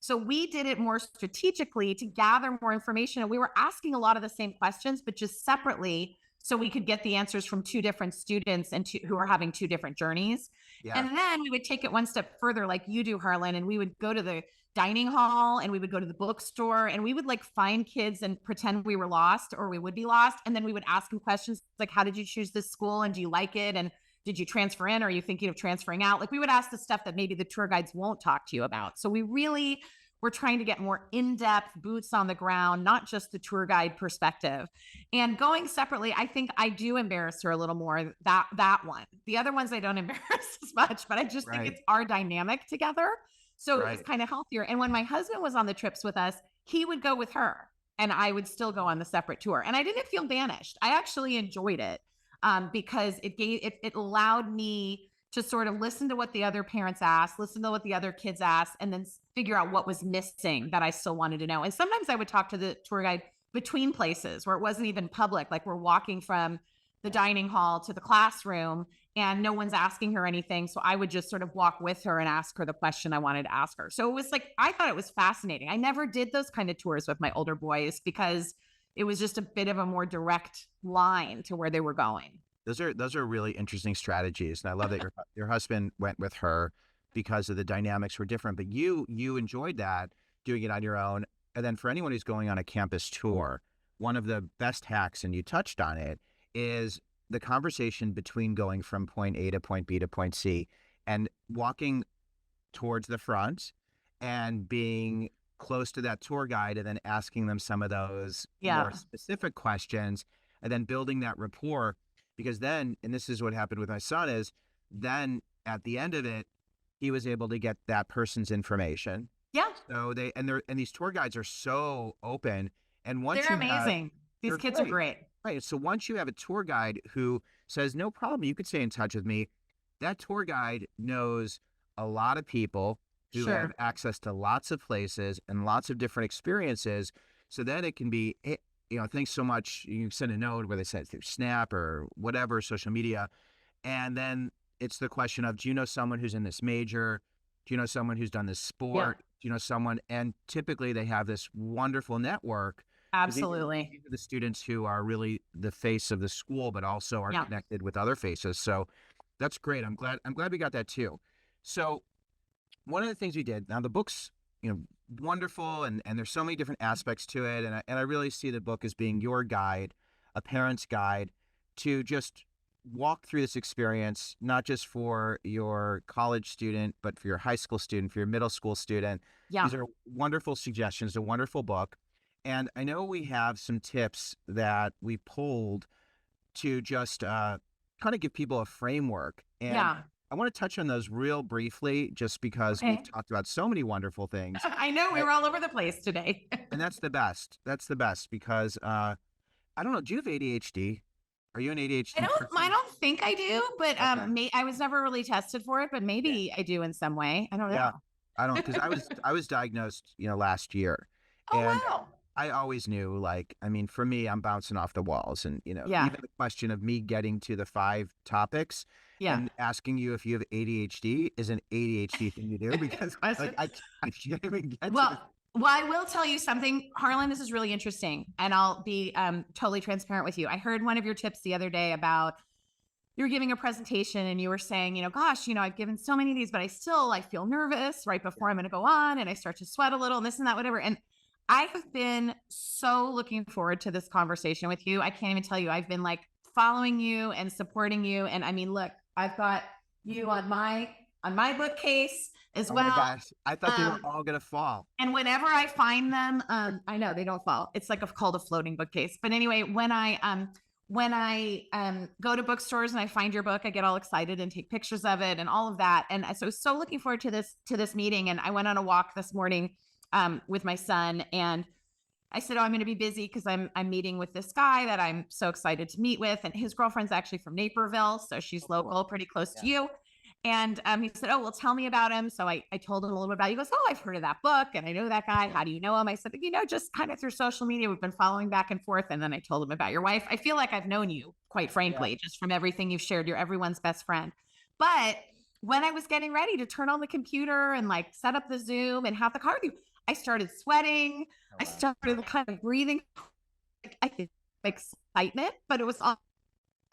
So we did it more strategically to gather more information. And we were asking a lot of the same questions, but just separately, so we could get the answers from two different students and who are having two different journeys. Yeah. And then we would take it one step further, like you do, Harlan, and we would go to the dining hall and we would go to the bookstore and we would like find kids and pretend we were lost or we would be lost. And then we would ask them questions like, how did you choose this school? And do you like it? And did you transfer in? Or are you thinking of transferring out? Like we would ask the stuff that maybe the tour guides won't talk to you about. So we really were trying to get more in-depth boots on the ground, not just the tour guide perspective. And going separately, I think I do embarrass her a little more, that one. The other ones I don't embarrass as much, but I just think Right. it's our dynamic together. So it was Right. kind of healthier. And when my husband was on the trips with us, he would go with her and I would still go on the separate tour. And I didn't feel banished. I actually enjoyed it because it allowed me to sort of listen to what the other parents asked, listen to what the other kids asked, and then figure out what was missing that I still wanted to know. And sometimes I would talk to the tour guide between places where it wasn't even public, like we're walking from the dining hall to the classroom and no one's asking her anything. So I would just sort of walk with her and ask her the question I wanted to ask her. So it was like, I thought it was fascinating. I never did those kind of tours with my older boys because it was just a bit of a more direct line to where they were going. Those are really interesting strategies, and I love that your husband went with her because of the dynamics were different. But you enjoyed that doing it on your own. And then for anyone who's going on a campus tour, one of the best hacks, and you touched on it, is the conversation between going from point A to point B to point C and walking towards the front and being close to that tour guide and then asking them some of those more Yeah. specific questions and then building that rapport. Because then, and this is what happened with my son, is then at the end of it, he was able to get that person's information. Yeah. So these tour guides are so open. And once They're you have, amazing. These they're kids are great. great. Right. So once you have a tour guide who says, no problem, you could stay in touch with me, that tour guide knows a lot of people who have Sure. access to lots of places and lots of different experiences. So then it can be, thanks so much. You send a note where they send it through Snap or whatever, social media. And then it's the question of, do you know someone who's in this major? Do you know someone who's done this Yeah. sport? Do you know someone? And typically they have this wonderful network because Absolutely. these are the students who are really the face of the school, but also are Yeah. connected with other faces. So that's great. I'm glad we got that too. So one of the things we did, now the book's, wonderful and there's so many different aspects to it. And I really see the book as being your guide, a parent's guide to just walk through this experience, not just for your college student, but for your high school student, for your middle school student. Yeah. These are wonderful suggestions, a wonderful book. And I know we have some tips that we pulled to just kind of give people a framework. And Yeah. I want to touch on those real briefly, just because we've Okay. talked about so many wonderful things. I know we A- were all over the place today. And that's the best. That's the best because I don't know. Do you have ADHD? Are you an I ADHD don't I person? don't think I do, but Okay. I was never really tested for it, but Yeah. maybe I do in some way. I don't Yeah. know. I don't, because I was diagnosed, last year, Oh and wow. I always knew, like, I mean, for me, I'm bouncing off the walls, and Yeah. even the question of me getting to the 5 topics Yeah. and asking you if you have ADHD is an ADHD thing to do because like Question. I can't even get to the. Well, I will tell you something, Harlan. This is really interesting, and I'll be totally transparent with you. I heard one of your tips the other day about you were giving a presentation, and you were saying, gosh, I've given so many of these, but I feel nervous right before I'm going to go on, and I start to sweat a little, and this and that, whatever. And I have been so looking forward to this conversation with you. I can't even tell you. I've been like following you and supporting you, and I mean, look, I've got you on my bookcase as Oh my well. gosh, I thought they were Um, all gonna fall. And whenever I find them, I know they don't fall. It's like called a floating bookcase. But anyway, when I go to bookstores and I find your book, I get all excited and take pictures of it and all of that. And so I was so looking forward to this meeting. And I went on a walk this morning with my son, and I said, "Oh, I'm going to be busy because I'm meeting with this guy that I'm so excited to meet with, and his girlfriend's actually from Naperville, so she's Oh, cool. local, pretty close Yeah. to you." And he said, "Oh, well, tell me about him." So I told him a little bit about it. He goes, "Oh, I've heard of that book and I know that guy. How do you know him?" I said, just kind of through social media. We've been following back and forth. And then I told him about your wife. I feel like I've known you, quite Yeah. frankly, just from everything you've shared. You're everyone's best friend. But when I was getting ready to turn on the computer and like set up the Zoom and have the car with you, I started sweating. Oh, I wow. started kind of breathing. I think excitement, but it was all.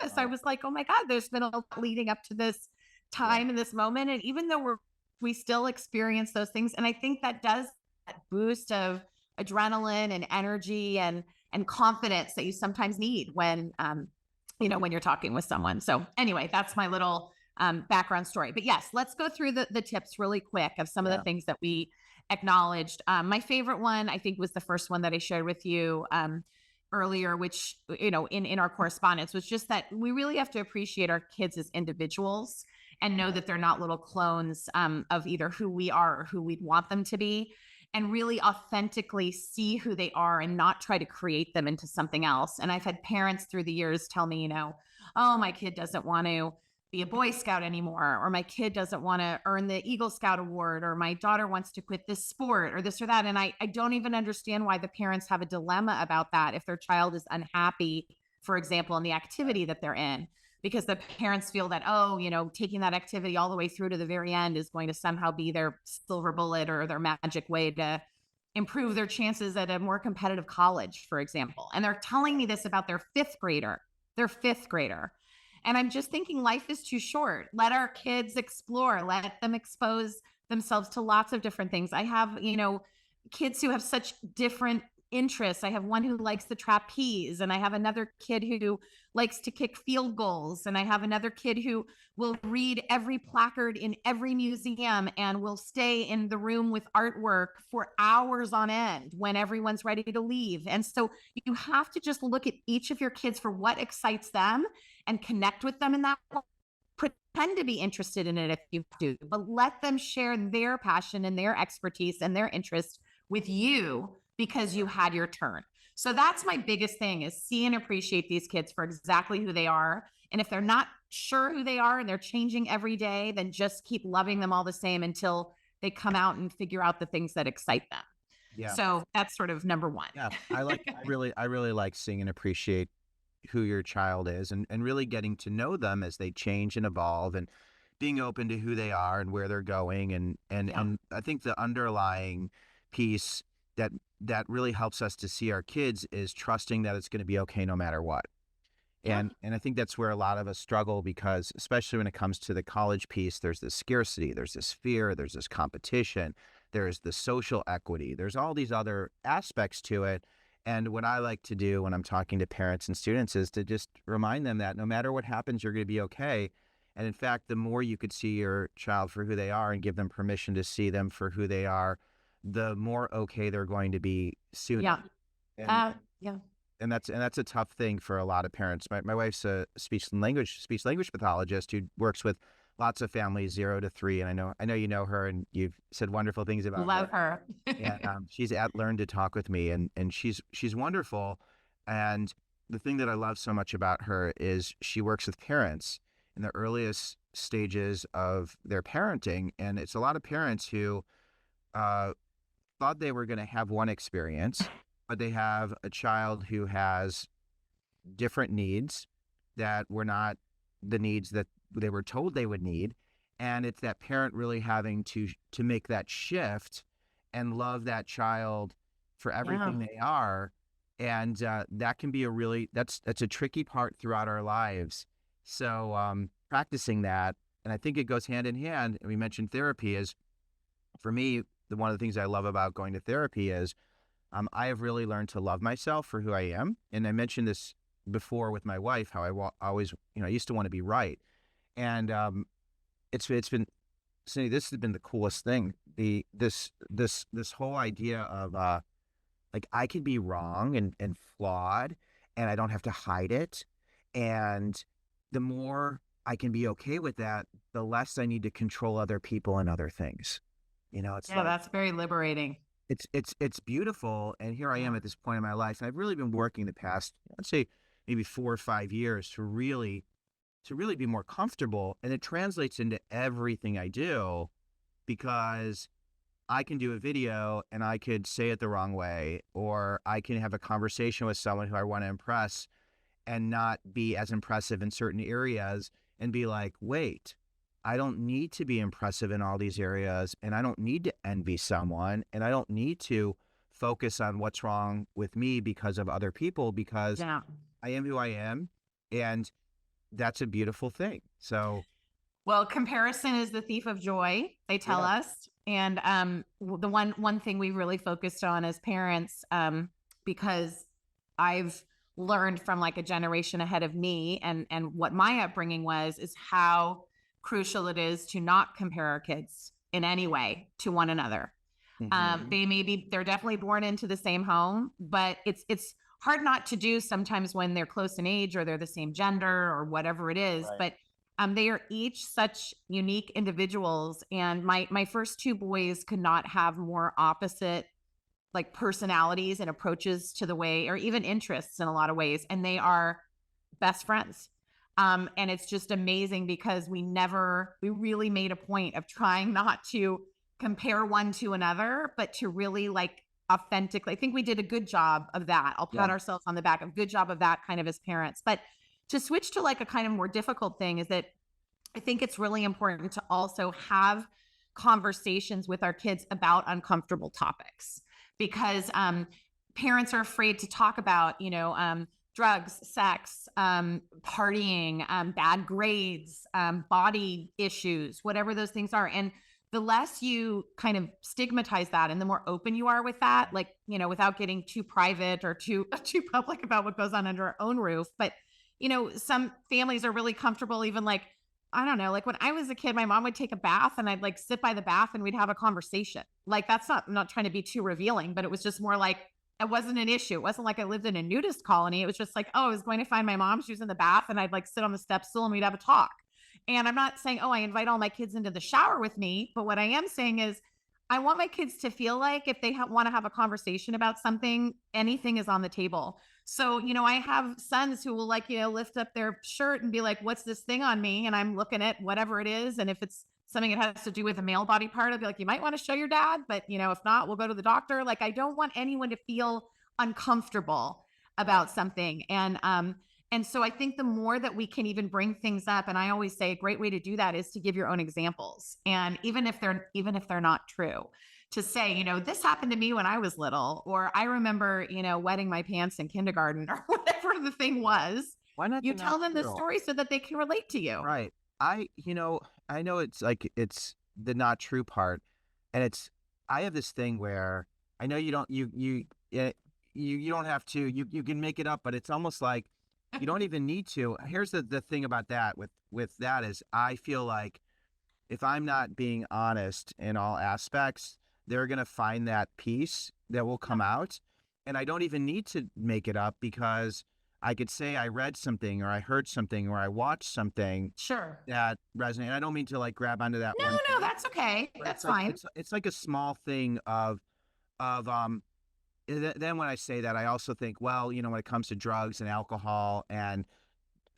So I Wow. was like, oh my God, there's been a lot leading up to this Yeah. time in this moment. And even though we still experience those things. And I think that does that boost of adrenaline and energy and confidence that you sometimes need when when you're talking with someone. So anyway, that's my little background story. But yes, let's go through the tips really quick of some of the Yeah. things that we acknowledged. My favorite one, I think, was the first one that I shared with you earlier, which, in our correspondence, was just that we really have to appreciate our kids as individuals and know that they're not little clones of either who we are or who we'd want them to be, and really authentically see who they are and not try to create them into something else. And I've had parents through the years tell me, oh, my kid doesn't want to be a Boy Scout anymore, or my kid doesn't want to earn the Eagle Scout award, or my daughter wants to quit this sport or this or that. And I don't even understand why the parents have a dilemma about that if their child is unhappy, for example, in the activity that they're in, because the parents feel that, oh, taking that activity all the way through to the very end is going to somehow be their silver bullet or their magic way to improve their chances at a more competitive college, for example. And they're telling me this about their fifth grader. And I'm just thinking life is too short. Let our kids explore, let them expose themselves to lots of different things. I have, kids who have such different interests. I have one who likes the trapeze, and I have another kid who likes to kick field goals, and I have another kid who will read every placard in every museum and will stay in the room with artwork for hours on end when everyone's ready to leave. And so you have to just look at each of your kids for what excites them and connect with them in that way. Pretend to be interested in it if you do, but let them share their passion and their expertise and their interest with you because you had your turn. So that's my biggest thing, is see and appreciate these kids for exactly who they are. And if they're not sure who they are and they're changing every day, then just keep loving them all the same until they come out and figure out the things that excite them. Yeah. So that's sort of number one. Yeah. I really like seeing and appreciate who your child is, and really getting to know them as they change and evolve, and being open to who they are and where they're going. Yeah. And I think the underlying piece that really helps us to see our kids is trusting that it's going to be okay no matter what. Yeah. And I think that's where a lot of us struggle, because especially when it comes to the college piece, there's this scarcity, there's this fear, there's this competition, there's the social equity, there's all these other aspects to it. And what I like to do when I'm talking to parents and students is to just remind them that no matter what happens, you're going to be okay. And in fact, the more you could see your child for who they are and give them permission to see them for who they are, the more okay they're going to be sooner. Yeah. And Yeah. and that's a tough thing for a lot of parents. My wife's a speech language pathologist who works with lots of families 0 to 3, and I know you know her, and you've said wonderful things about Love her. her. And she's at Learn to Talk with me, and she's wonderful. And the thing that I love so much about her is she works with parents in the earliest stages of their parenting, and it's a lot of parents who uh, thought they were going to have one experience, but they have a child who has different needs that were not the needs that they were told they would need. And it's that parent really having to make that shift and love that child for everything they are. And that can be that's a tricky part throughout our lives. So practicing that, and I think it goes hand in hand. And we mentioned therapy, is for me, one of the things I love about going to therapy is I have really learned to love myself for who I am. And I mentioned this before with my wife, how always, I used to want to be right. And it's been, Cindy, this has been the coolest thing. This whole idea of like, I can be wrong and flawed, and I don't have to hide it. And the more I can be okay with that, the less I need to control other people and other things. It's Yeah, like, that's very liberating. it's beautiful. And here I am Yeah. at this point in my life, and I've really been working the past, I'd say maybe 4 or 5 years to really be more comfortable. And it translates into everything I do, because I can do a video and I could say it the wrong way, or I can have a conversation with someone who I want to impress and not be as impressive in certain areas, and be like, wait, I don't need to be impressive in all these areas, and I don't need to envy someone, and I don't need to focus on what's wrong with me because of other people, because Yeah. I am who I am, and that's a beautiful thing. So Well, comparison is the thief of joy, they tell Yeah. us. And the one thing we really focused on as parents, because I've learned from like a generation ahead of me, and what my upbringing was, is how crucial it is to not compare our kids in any way to one another. Hmm. They're definitely born into the same home, but it's hard not to do sometimes when they're close in age or they're the same gender or whatever it is. Right. But they are each such unique individuals, and my first two boys could not have more opposite like personalities and approaches to the way, or even interests in a lot of ways, and they are best friends. And it's just amazing because we really made a point of trying not to compare one to another, but to really like authentically. I think we did a good job of that. I'll Yeah. pat ourselves on the back, a good job of that kind of as parents. But to switch to like a kind of more difficult thing is that I think it's really important to also have conversations with our kids about uncomfortable topics, because parents are afraid to talk about, drugs, sex, partying, bad grades, body issues, whatever those things are. And the less you kind of stigmatize that and the more open you are with that, like, without getting too private or too too public about what goes on under our own roof. But, some families are really comfortable even like, I don't know, like when I was a kid, my mom would take a bath and I'd like sit by the bath and we'd have a conversation. Like that's not, I'm not trying to be too revealing, but it was just more like it wasn't an issue. It wasn't like I lived in a nudist colony. It was just like, oh, I was going to find my mom. She was in the bath and I'd like sit on the step stool and we'd have a talk. And I'm not saying, oh, I invite all my kids into the shower with me. But what I am saying is, I want my kids to feel like if they want to have a conversation about something, anything is on the table. So, I have sons who will like, lift up their shirt and be like, what's this thing on me? And I'm looking at whatever it is. And if it's something that has to do with a male body part, I'll be like, you might want to show your dad, but if not, we'll go to the doctor. Like, I don't want anyone to feel uncomfortable Right. about something. And so I think the more that we can even bring things up, and I always say a great way to do that is to give your own examples. And even if they're not true, to say, this happened to me when I was little, or I remember, wetting my pants in kindergarten or whatever the thing was. Why not You the not tell them the true? story so that they can relate to you. Right. I know it's like it's the not true part, and I have this thing where I know you don't you don't have to you can make it up, but it's almost like you don't even need to. Here's the thing about that with that is I feel like if I'm not being honest in all aspects, they're going to find that piece that will come out. And I don't even need to make it up because I could say I read something or I heard something or I watched something Sure. that resonated. I don't mean to like grab onto that No, one no, thing, that's okay. but That's fine. it's like a small thing of then when I say that, I also think, well, when it comes to drugs and alcohol and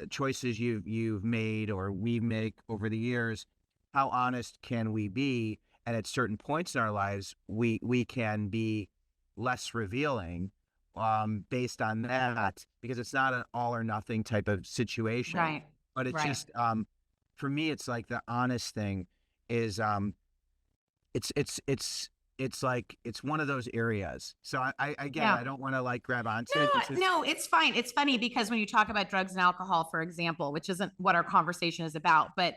choices you've made or we make over the years, how honest can we be? And at certain points in our lives, we can be less revealing based on that because it's not an all or nothing type of situation. Right. But it's Right. just for me, it's like the honest thing is it's it's it's it's like it's one of those areas. So I again, Yeah. I don't want to like grab onto it. No, It's just no, it's fine. It's funny because when you talk about drugs and alcohol, for example, which isn't what our conversation is about, but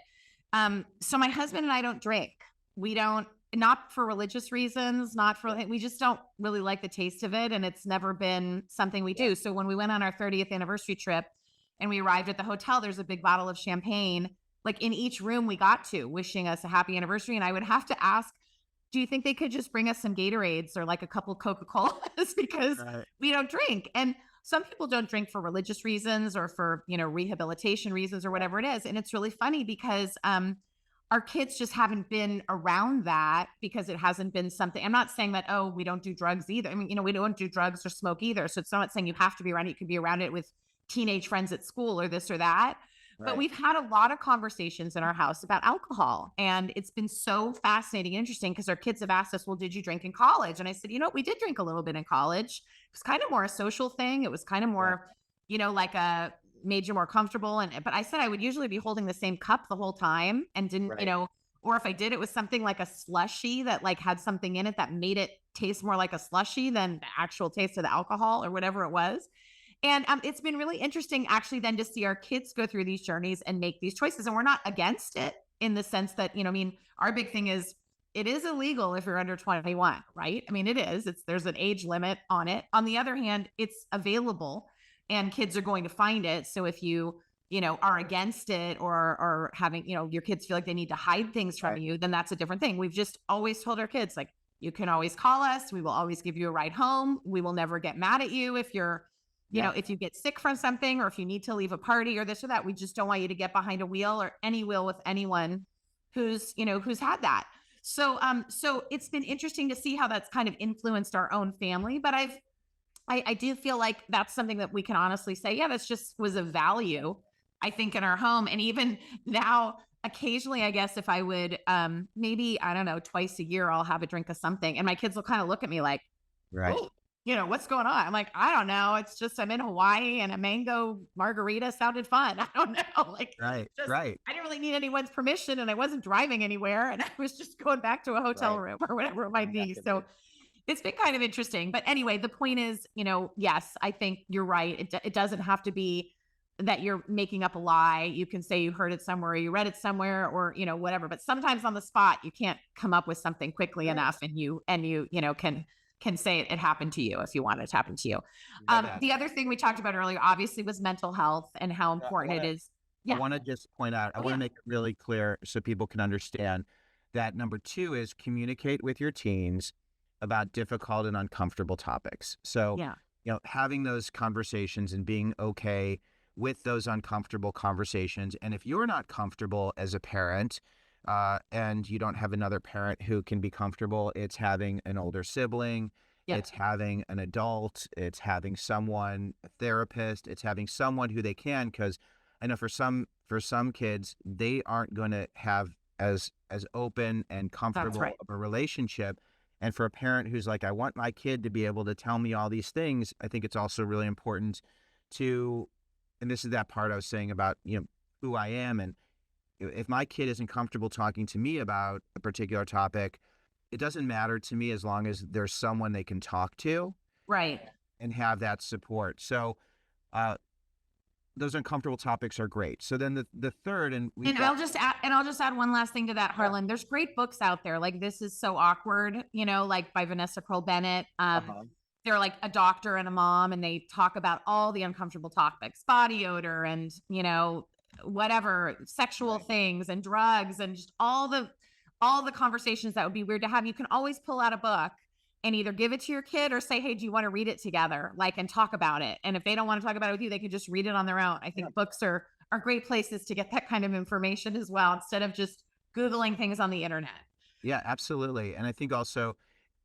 so my husband and I don't drink. We don't, not for religious reasons, not for, we just don't really like the taste of it. And it's never been something we yeah, do. So when we went on our 30th anniversary trip and we arrived at the hotel, there's a big bottle of champagne, like in each room we got to, wishing us a happy anniversary. And I would have to ask, do you think they could just bring us some Gatorades or like a couple Coca-Colas because right, we don't drink? And some people don't drink for religious reasons or for, rehabilitation reasons or yeah, whatever it is. And it's really funny because our kids just haven't been around that because it hasn't been something. I'm not saying that, oh, we don't do drugs either. I mean, we don't do drugs or smoke either. So it's not saying you have to be around it. You could be around it with teenage friends at school or this or that. But right, we've had a lot of conversations in our house about alcohol. And it's been so fascinating and interesting because our kids have asked us, well, did you drink in college? And I said, we did drink a little bit in college. It was kind of more a social thing. It was kind of yeah, more, like a made you more comfortable. But I said I would usually be holding the same cup the whole time and didn't, right, or if I did, it was something like a slushy that like had something in it that made it taste more like a slushy than the actual taste of the alcohol or whatever it was. And it's been really interesting actually then to see our kids go through these journeys and make these choices. And we're not against it. in the sense that, I mean, our big thing is it is illegal if you're under 21, right? I mean, it is. There's an age limit on it. On the other hand, it's available and kids are going to find it. So if you are against it or having, your kids feel like they need to hide things from Right. you, then that's a different thing. We've just always told our kids, like, you can always call us. We will always give you a ride home. We will never get mad at you if you're, Yeah. if you get sick from something or if you need to leave a party or this or that. We just don't want you to get behind a wheel or any wheel with anyone who's had that. So it's been interesting to see how that's kind of influenced our own family. But I do feel like that's something that we can honestly say, yeah, that's just was a value, I think, in our home. And even now, occasionally, I guess if I would, maybe, I don't know, twice a year, I'll have a drink of something. And my kids will kind of look at me like, Right. oh, what's going on? I'm like, I don't know. It's just, I'm in Hawaii and a mango margarita sounded fun. I don't know. Like, Right. just, Right. I didn't really need anyone's permission and I wasn't driving anywhere. And I was just going back to a hotel Right. room or whatever it might be. Exactly. So it's been kind of interesting. But anyway, the point is, yes, I think you're right. It doesn't have to be that you're making up a lie. You can say you heard it somewhere, or you read it somewhere, or whatever. But sometimes on the spot, you can't come up with something quickly Right. enough, and can say it happened to you if you want it to happen to you. Love that. The other thing we talked about earlier, obviously, was mental health and how I important wanna it is. I Yeah. want to just point out, I Oh want to yeah. make it really clear so people can understand that number two is communicate with your teens about difficult and uncomfortable topics. So, Yeah. having those conversations and being okay with those uncomfortable conversations. And if you're not comfortable as a parent, and you don't have another parent who can be comfortable, it's having an older sibling, Yeah. it's having an adult, it's having someone, a therapist, it's having someone who they can, because I know for some kids, they aren't going to have as open and That's comfortable right. of a relationship. And for a parent who's like, I want my kid to be able to tell me all these things, I think it's also really important to, and this is that part I was saying about, who I am. And if my kid isn't comfortable talking to me about a particular topic, it doesn't matter to me as long as there's someone they can talk to Right. and have that support. So, uh, those uncomfortable topics are great. So then the third, and we've And got, I'll just add one last thing to that, yeah, Harlan. There's great books out there. Like This Is So Awkward, like by Vanessa Kroll Bennett. uh-huh, They're like a doctor and a mom, and they talk about all the uncomfortable topics, body odor and, whatever, sexual right, things and drugs and just all the conversations that would be weird to have. You can always pull out a book and either give it to your kid or say, hey, do you want to read it together? Like, and talk about it. And if they don't want to talk about it with you, they can just read it on their own. I yeah, think books are great places to get that kind of information as well, instead of just Googling things on the internet. yeah, absolutely. And I think also,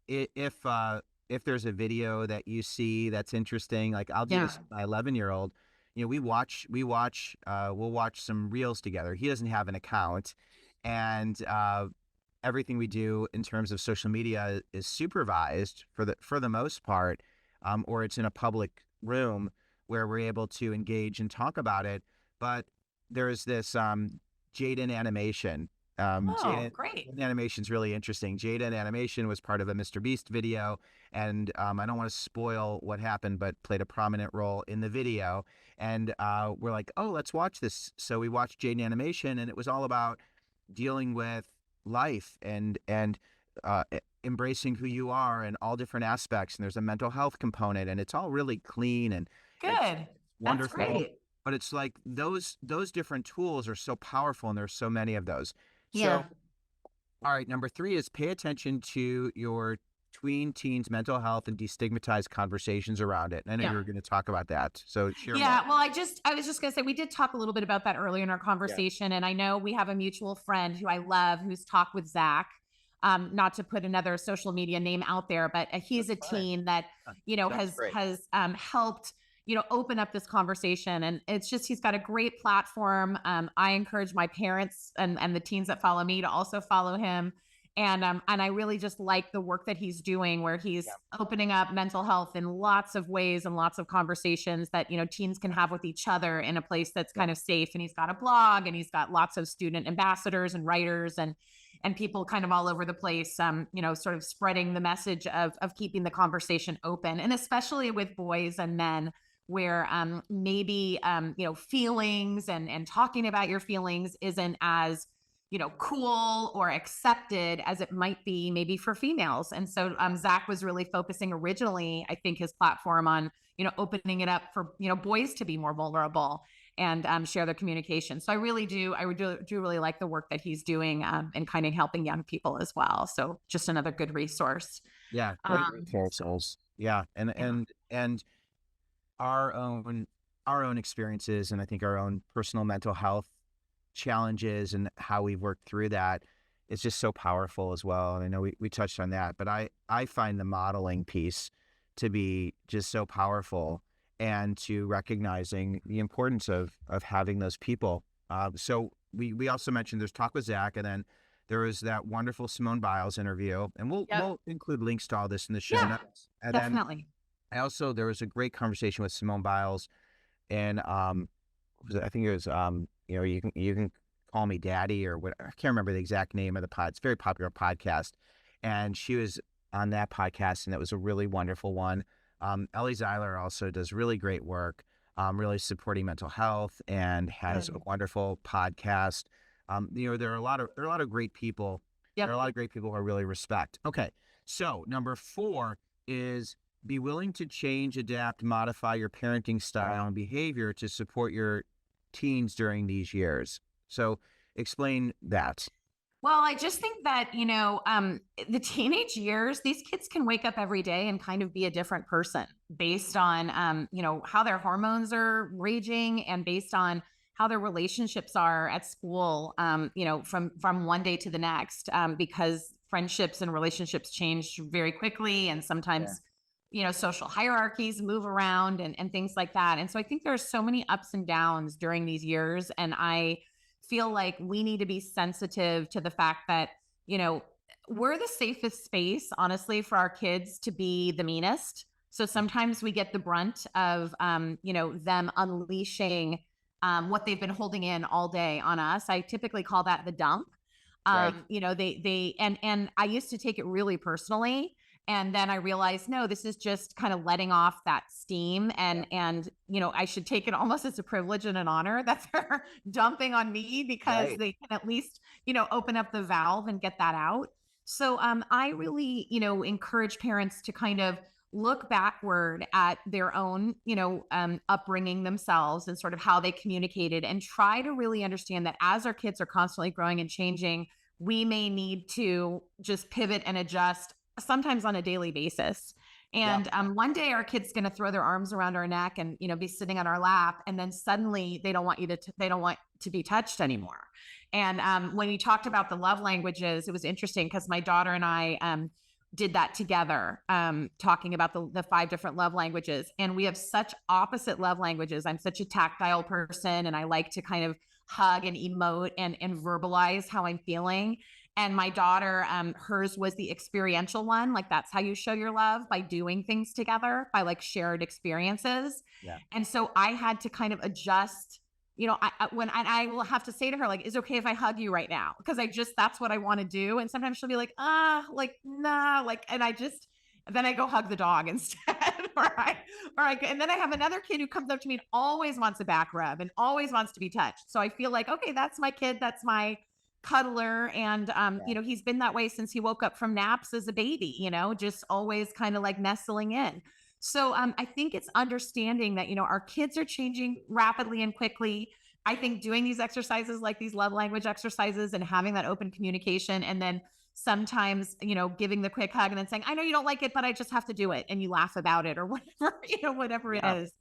if there's a video that you see that's interesting, like I'll do Yeah. this with my 11-year-old. We'll watch some reels together. He doesn't have an account, and everything we do in terms of social media is supervised for the most part, or it's in a public room where we're able to engage and talk about it. But there's this Jaden animation. Oh, great. Jaden animation's really interesting. Jaden animation was part of a Mr. Beast video, and I don't want to spoil what happened, but played a prominent role in the video. And we're like, oh, let's watch this. So we watched Jaden animation, and it was all about dealing with life and embracing who you are and all different aspects. And there's a mental health component, and it's all really clean and it's Good. That's wonderful. great. But it's like those different tools are so powerful, and there's so many of those. Yeah. So, all right, number three is pay attention to your tween teens' mental health and destigmatize conversations around it. And I know Yeah. you were going to talk about that, so share Yeah, more. well, I was just gonna say we did talk a little bit about that earlier in our Yeah. conversation, and I know we have a mutual friend who I love, who's talked with Zach. Not to put another social media name out there, but he's a That's fine. teen that That's great. has helped open up this conversation, and it's just he's got a great platform. I encourage my parents and the teens that follow me to also follow him. And I really just like the work that he's doing, where he's Yeah. opening up mental health in lots of ways and lots of conversations that teens can have with each other in a place that's Yeah. kind of safe. And he's got a blog, and he's got lots of student ambassadors and writers and people kind of all over the place, sort of spreading the message of keeping the conversation open, and especially with boys and men, where maybe feelings and talking about your feelings isn't as cool or accepted as it might be maybe for females. And so Zach was really focusing originally, I think, his platform on, opening it up for, boys to be more vulnerable and share their communication. So I do really like the work that he's doing and kind of helping young people as well. So just another good resource. Yeah, great resources. Yeah, and our own experiences, and I think our own personal mental health challenges and how we've worked through that is just so powerful as well. And I know we touched on that, but I find the modeling piece to be just so powerful, and to recognizing the importance of having those people. So we also mentioned there's Talk with Zach, and then there was that wonderful Simone Biles interview, and we'll include links to all this in the show notes. And definitely. then there was a great conversation with Simone Biles, and I think it was you can call me daddy, or what, I can't remember the exact name of the pod. It's a very popular podcast, and she was on that podcast, and it was a really wonderful one. Ellie Zeiler also does really great work, really supporting mental health, and has a wonderful podcast. There are a lot of great people. Yep. There are a lot of great people who I really respect. Okay, so number 4 is be willing to change, adapt, modify your parenting style and behavior to support your teens during these years. So explain that. Well, I just think that, the teenage years, these kids can wake up every day and kind of be a different person based on, how their hormones are raging, and based on how their relationships are at school, from one day to the next, because friendships and relationships change very quickly. And sometimes, social hierarchies move around and things like that. And so I think there's so many ups and downs during these years. And I feel like we need to be sensitive to the fact that, we're the safest space, honestly, for our kids to be the meanest. So sometimes we get the brunt of, them unleashing what they've been holding in all day on us. I typically call that the dump. Right. And I used to take it really personally. And then I realized, no, this is just kind of letting off that steam, and I should take it almost as a privilege and an honor that they're dumping on me, because they can at least, open up the valve and get that out. So I really, encourage parents to kind of look backward at their own, upbringing themselves, and sort of how they communicated, and try to really understand that as our kids are constantly growing and changing, we may need to just pivot and adjust, sometimes on a daily basis. And one day our kid's going to throw their arms around our neck and, be sitting on our lap. And then suddenly they don't want they don't want to be touched anymore. And when we talked about the love languages, it was interesting because my daughter and I did that together, talking about the 5 different love languages. And we have such opposite love languages. I'm such a tactile person, and I like to kind of hug and emote and verbalize how I'm feeling. And my daughter, hers was the experiential one. Like, that's how you show your love, by doing things together, by like shared experiences. Yeah. And so I had to kind of adjust, I will have to say to her, like, is it okay if I hug you right now? Because that's what I want to do. And sometimes she'll be like, nah, and then I go hug the dog instead. And then I have another kid who comes up to me and always wants a back rub and always wants to be touched. So I feel like, okay, that's my kid. That's my cuddler. And, he's been that way since he woke up from naps as a baby, just always kind of like nestling in. So I think it's understanding that, our kids are changing rapidly and quickly. I think doing these exercises, like these love language exercises, and having that open communication, and then sometimes, giving the quick hug and then saying, I know you don't like it, but I just have to do it. And you laugh about it, or whatever it is.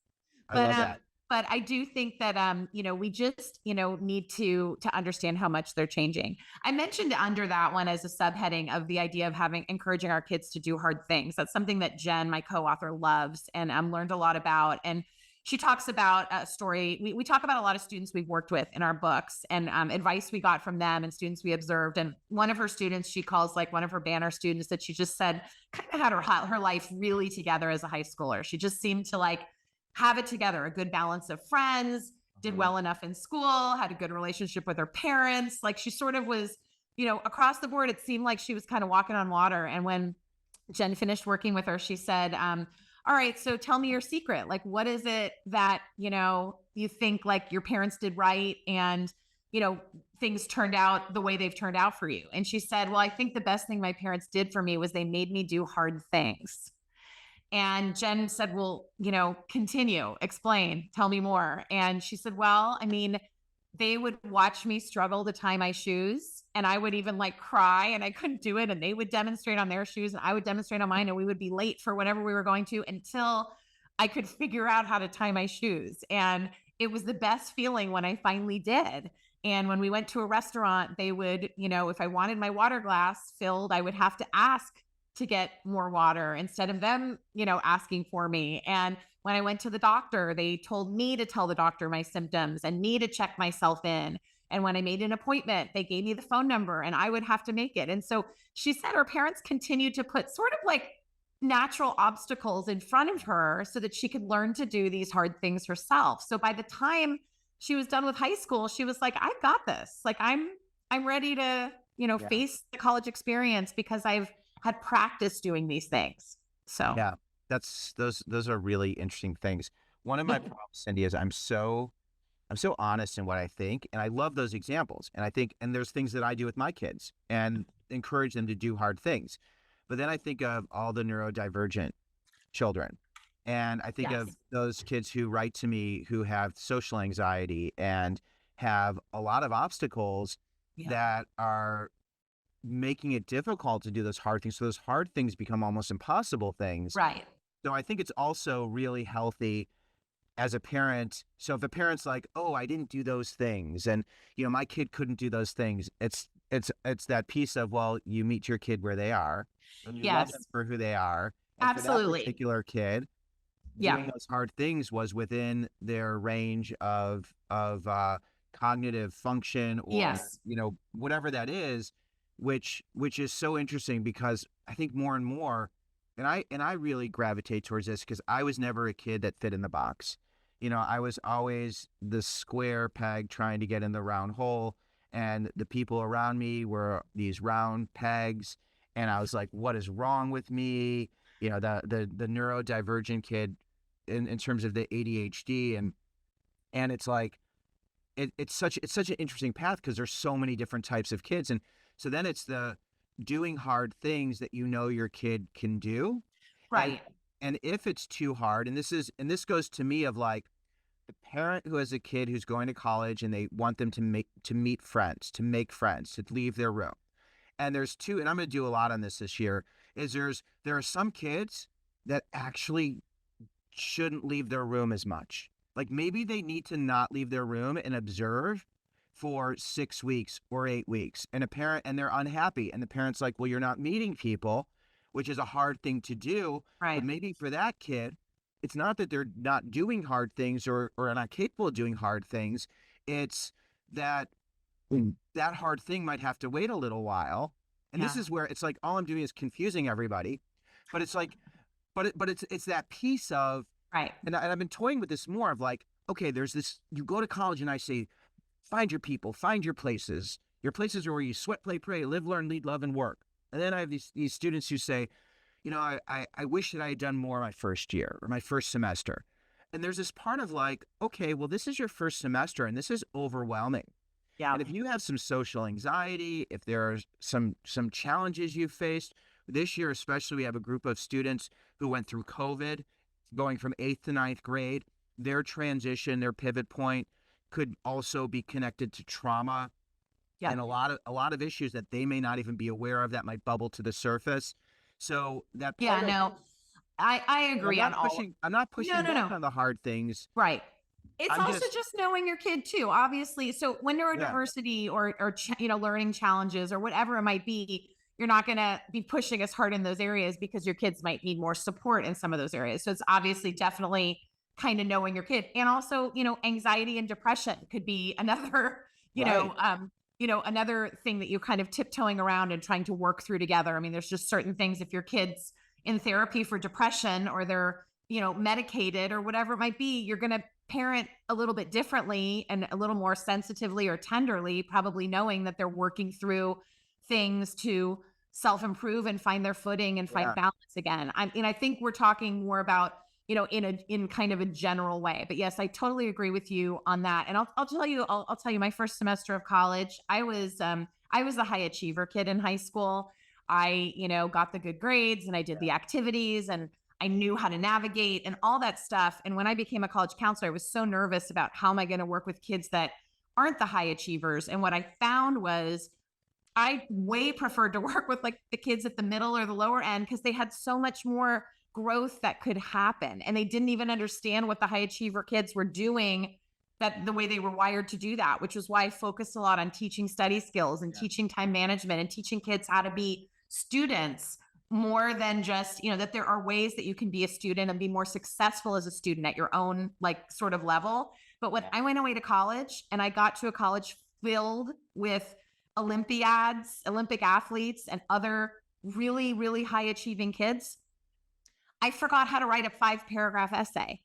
I love that. But I do think that, we just, need to understand how much they're changing. I mentioned under that one as a subheading of the idea of encouraging our kids to do hard things. That's something that Jen, my co-author, loves and learned a lot about. And she talks about a story. We talk about a lot of students we've worked with in our books, and advice we got from them, and students we observed. And one of her students, she calls like one of her banner students, that she just said kind of had her life really together as a high schooler. She just seemed to like have it together, a good balance of friends, did well enough in school, had a good relationship with her parents. Like, she sort of was, across the board, it seemed like she was kind of walking on water. And when Jen finished working with her, she said, all right, so tell me your secret. Like, what is it that, you think like your parents did right? And, things turned out the way they've turned out for you. And she said, well, I think the best thing my parents did for me was they made me do hard things. And Jen said, well, continue, explain, tell me more. And she said, well, I mean, they would watch me struggle to tie my shoes, and I would even like cry and I couldn't do it. And they would demonstrate on their shoes and I would demonstrate on mine, and we would be late for whatever we were going to until I could figure out how to tie my shoes. And it was the best feeling when I finally did. And when we went to a restaurant, they would, if I wanted my water glass filled, I would have to ask to get more water instead of them, asking for me. And when I went to the doctor, they told me to tell the doctor my symptoms and me to check myself in. And when I made an appointment, they gave me the phone number and I would have to make it. And so she said her parents continued to put sort of like natural obstacles in front of her so that she could learn to do these hard things herself. So by the time she was done with high school, she was like, I've got this. Like I'm ready to, Yeah. face the college experience because I've had practice doing these things. So Yeah. Those are really interesting things. One of my problems, Cindy, is I'm so honest in what I think, and I love those examples. And I think, and there's things that I do with my kids and encourage them to do hard things. But then I think of all the neurodivergent children. And I think of yes. those kids who write to me who have social anxiety and have a lot of obstacles Yeah. that are making it difficult to do those hard things. So those hard things become almost impossible things. Right. So I think it's also really healthy as a parent. So if a parent's like, "Oh, I didn't do those things," and my kid couldn't do those things, it's that piece of, well, you meet your kid where they are, and you love them Yes. for who they are. And for that Absolutely. particular kid, Yeah. doing those hard things was within their range of cognitive function, or Yes. whatever that is, which is so interesting, because I think more and more, and I really gravitate towards this because I was never a kid that fit in the box. I was always the square peg trying to get in the round hole, and the people around me were these round pegs, and I was like, what is wrong with me? The neurodivergent kid in terms of the ADHD, and it's like it's such an interesting path because there's so many different types of kids. And so then it's the doing hard things that your kid can do. and Right. and if it's too hard, and this goes to me of like the parent who has a kid who's going to college and they want them to meet friends, to make friends, to leave their room. And there's two, and I'm going to do a lot on this year, is there are some kids that actually shouldn't leave their room as much. Like maybe they need to not leave their room and observe for 6 weeks or 8 weeks. And they're unhappy. And the parent's like, well, you're not meeting people, which is a hard thing to do. But Right. maybe for that kid, it's not that they're not doing hard things, or are not capable of doing hard things. It's that that hard thing might have to wait a little while. And this Yeah. is where it's like all I'm doing is confusing everybody. But it's like, but it's that piece of, Right. and I've been toying with this more of like, okay, there's this, you go to college and I say, find your people, find your places. Your places are where you sweat, play, pray, live, learn, lead, love, and work. And then I have these students who say, I wish that I had done more my first year or my first semester. And there's this part of like, okay, well, this is your first semester and this is overwhelming. Yeah. And if you have some social anxiety, if there are some challenges you've faced this year, especially, we have a group of students who went through COVID, going from 8th to ninth grade. Their transition, their pivot point could also be connected to trauma, Yeah. and a lot of issues that they may not even be aware of that might bubble to the surface. So that Yeah. part of, No, I and I'm agree on not all. pushing I'm not No, pushing no, back no. on the hard things. Right. It's I'm also just just knowing your kid too, obviously. So when Yeah, neurodiversity or learning challenges or whatever it might be, you're not going to be pushing as hard in those areas because your kids might need more support in some of those areas. So it's obviously definitely kind of knowing your kid. And also, anxiety and depression could be another, right. another thing that you're kind of tiptoeing around and trying to work through together. I mean, there's just certain things, if your kids in therapy for depression or they're, medicated or whatever it might be, you're going to parent a little bit differently and a little more sensitively or tenderly, probably knowing that they're working through things to self improve and find their footing and find Yeah, balance again. I mean, I think we're talking more about in kind of a general way. But yes, I totally agree with you on that. And I'll tell you, I'll tell you, my first semester of college, I was a high achiever kid in high school. I, got the good grades and I did the activities and I knew how to navigate and all that stuff. And when I became a college counselor, I was so nervous about how am I going to work with kids that aren't the high achievers. And what I found was I way preferred to work with like the kids at the middle or the lower end because they had so much more growth that could happen. And they didn't even understand what the high achiever kids were doing, that the way they were wired to do that, which was why I focused a lot on teaching study skills and teaching time management and teaching kids how to be students more than just, that there are ways that you can be a student and be more successful as a student at your own like sort of level. But when I went away to college and I got to a college filled with Olympiads, Olympic athletes, and other really, really high achieving kids, I forgot how to write a 5-paragraph essay.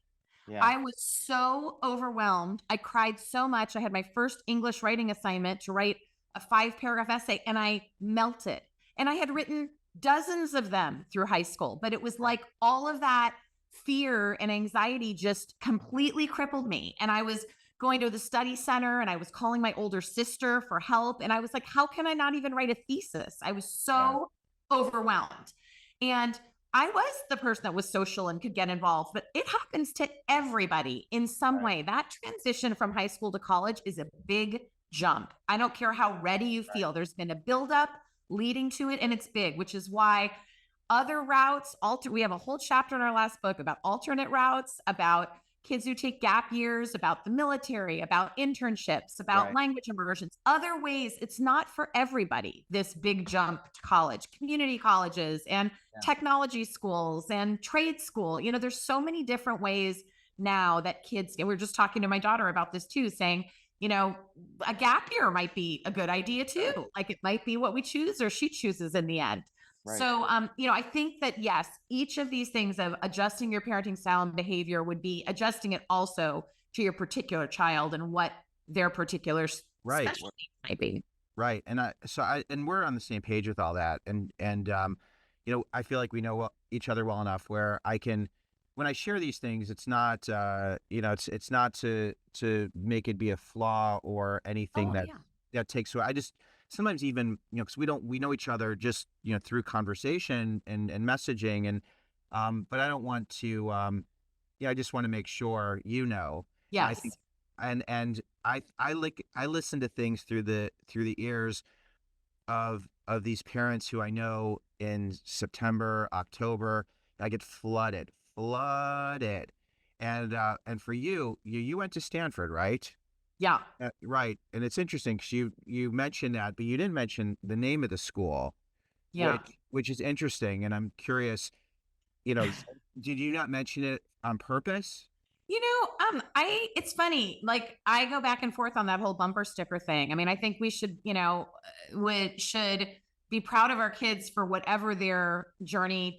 Yeah. I was so overwhelmed. I cried so much. I had my first English writing assignment to write a 5-paragraph essay and I melted. And I had written dozens of them through high school, but it was like all of that fear and anxiety just completely crippled me. And I was going to the study center and I was calling my older sister for help. And I was like, how can I not even write a thesis? I was so overwhelmed. And I was the person that was social and could get involved, but it happens to everybody in some way. That transition from high school to college is a big jump. I don't care how ready you feel. There's been a buildup leading to it, and it's big, which is why other routes, we have a whole chapter in our last book about alternate routes, about kids who take gap years, about the military, about internships, about language immersions, other ways. It's not for everybody, this big jump to college, community colleges and technology schools and trade school. There's so many different ways now that kids, we were just talking to my daughter about this too, saying, a gap year might be a good idea too. Like it might be what we choose or she chooses in the end. Right. So, I think that yes, each of these things of adjusting your parenting style and behavior would be adjusting it also to your particular child and what their particular specialty might be. Right. And we're on the same page with all that. And I feel like we know each other well enough where when I share these things, it's not, it's not to make it be a flaw or anything that takes away. I just, sometimes even, because we know each other just, through conversation and messaging but I don't want to, I just want to make sure, Yes. I think, and I listen to things through the ears of these parents who I know in September, October, I get flooded. And for you went to Stanford, right? Yeah. Right. And it's interesting because you mentioned that, but you didn't mention the name of the school. Yeah. Which is interesting. And I'm curious, did you not mention it on purpose? It's funny. Like I go back and forth on that whole bumper sticker thing. I mean, I think we should, should be proud of our kids for whatever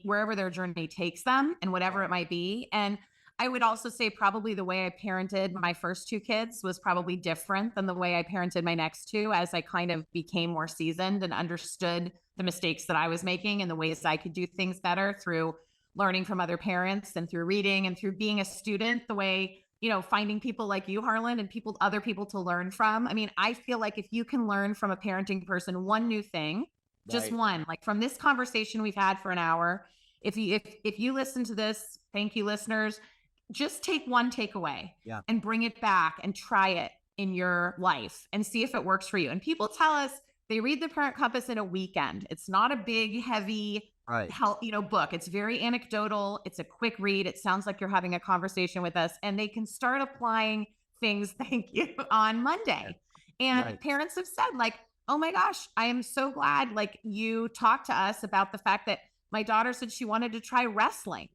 wherever their journey takes them and whatever it might be. And I would also say probably the way I parented my first 2 kids was probably different than the way I parented my next 2 as I kind of became more seasoned and understood the mistakes that I was making and the ways I could do things better through learning from other parents and through reading and through being a student, the way, finding people like you, Harlan, and other people to learn from. I mean, I feel like if you can learn from a parenting person one new thing, just one, like from this conversation we've had for an hour, if you listen to this, thank you, listeners, just take one takeaway and bring it back and try it in your life and see if it works for you. And people tell us they read the Parent Compass in a weekend. It's not a big, heavy book. It's very anecdotal. It's a quick read. It sounds like you're having a conversation with us and they can start applying things, thank you, on Monday. And parents have said like, oh my gosh, I am so glad like you talked to us about the fact that my daughter said she wanted to try wrestling.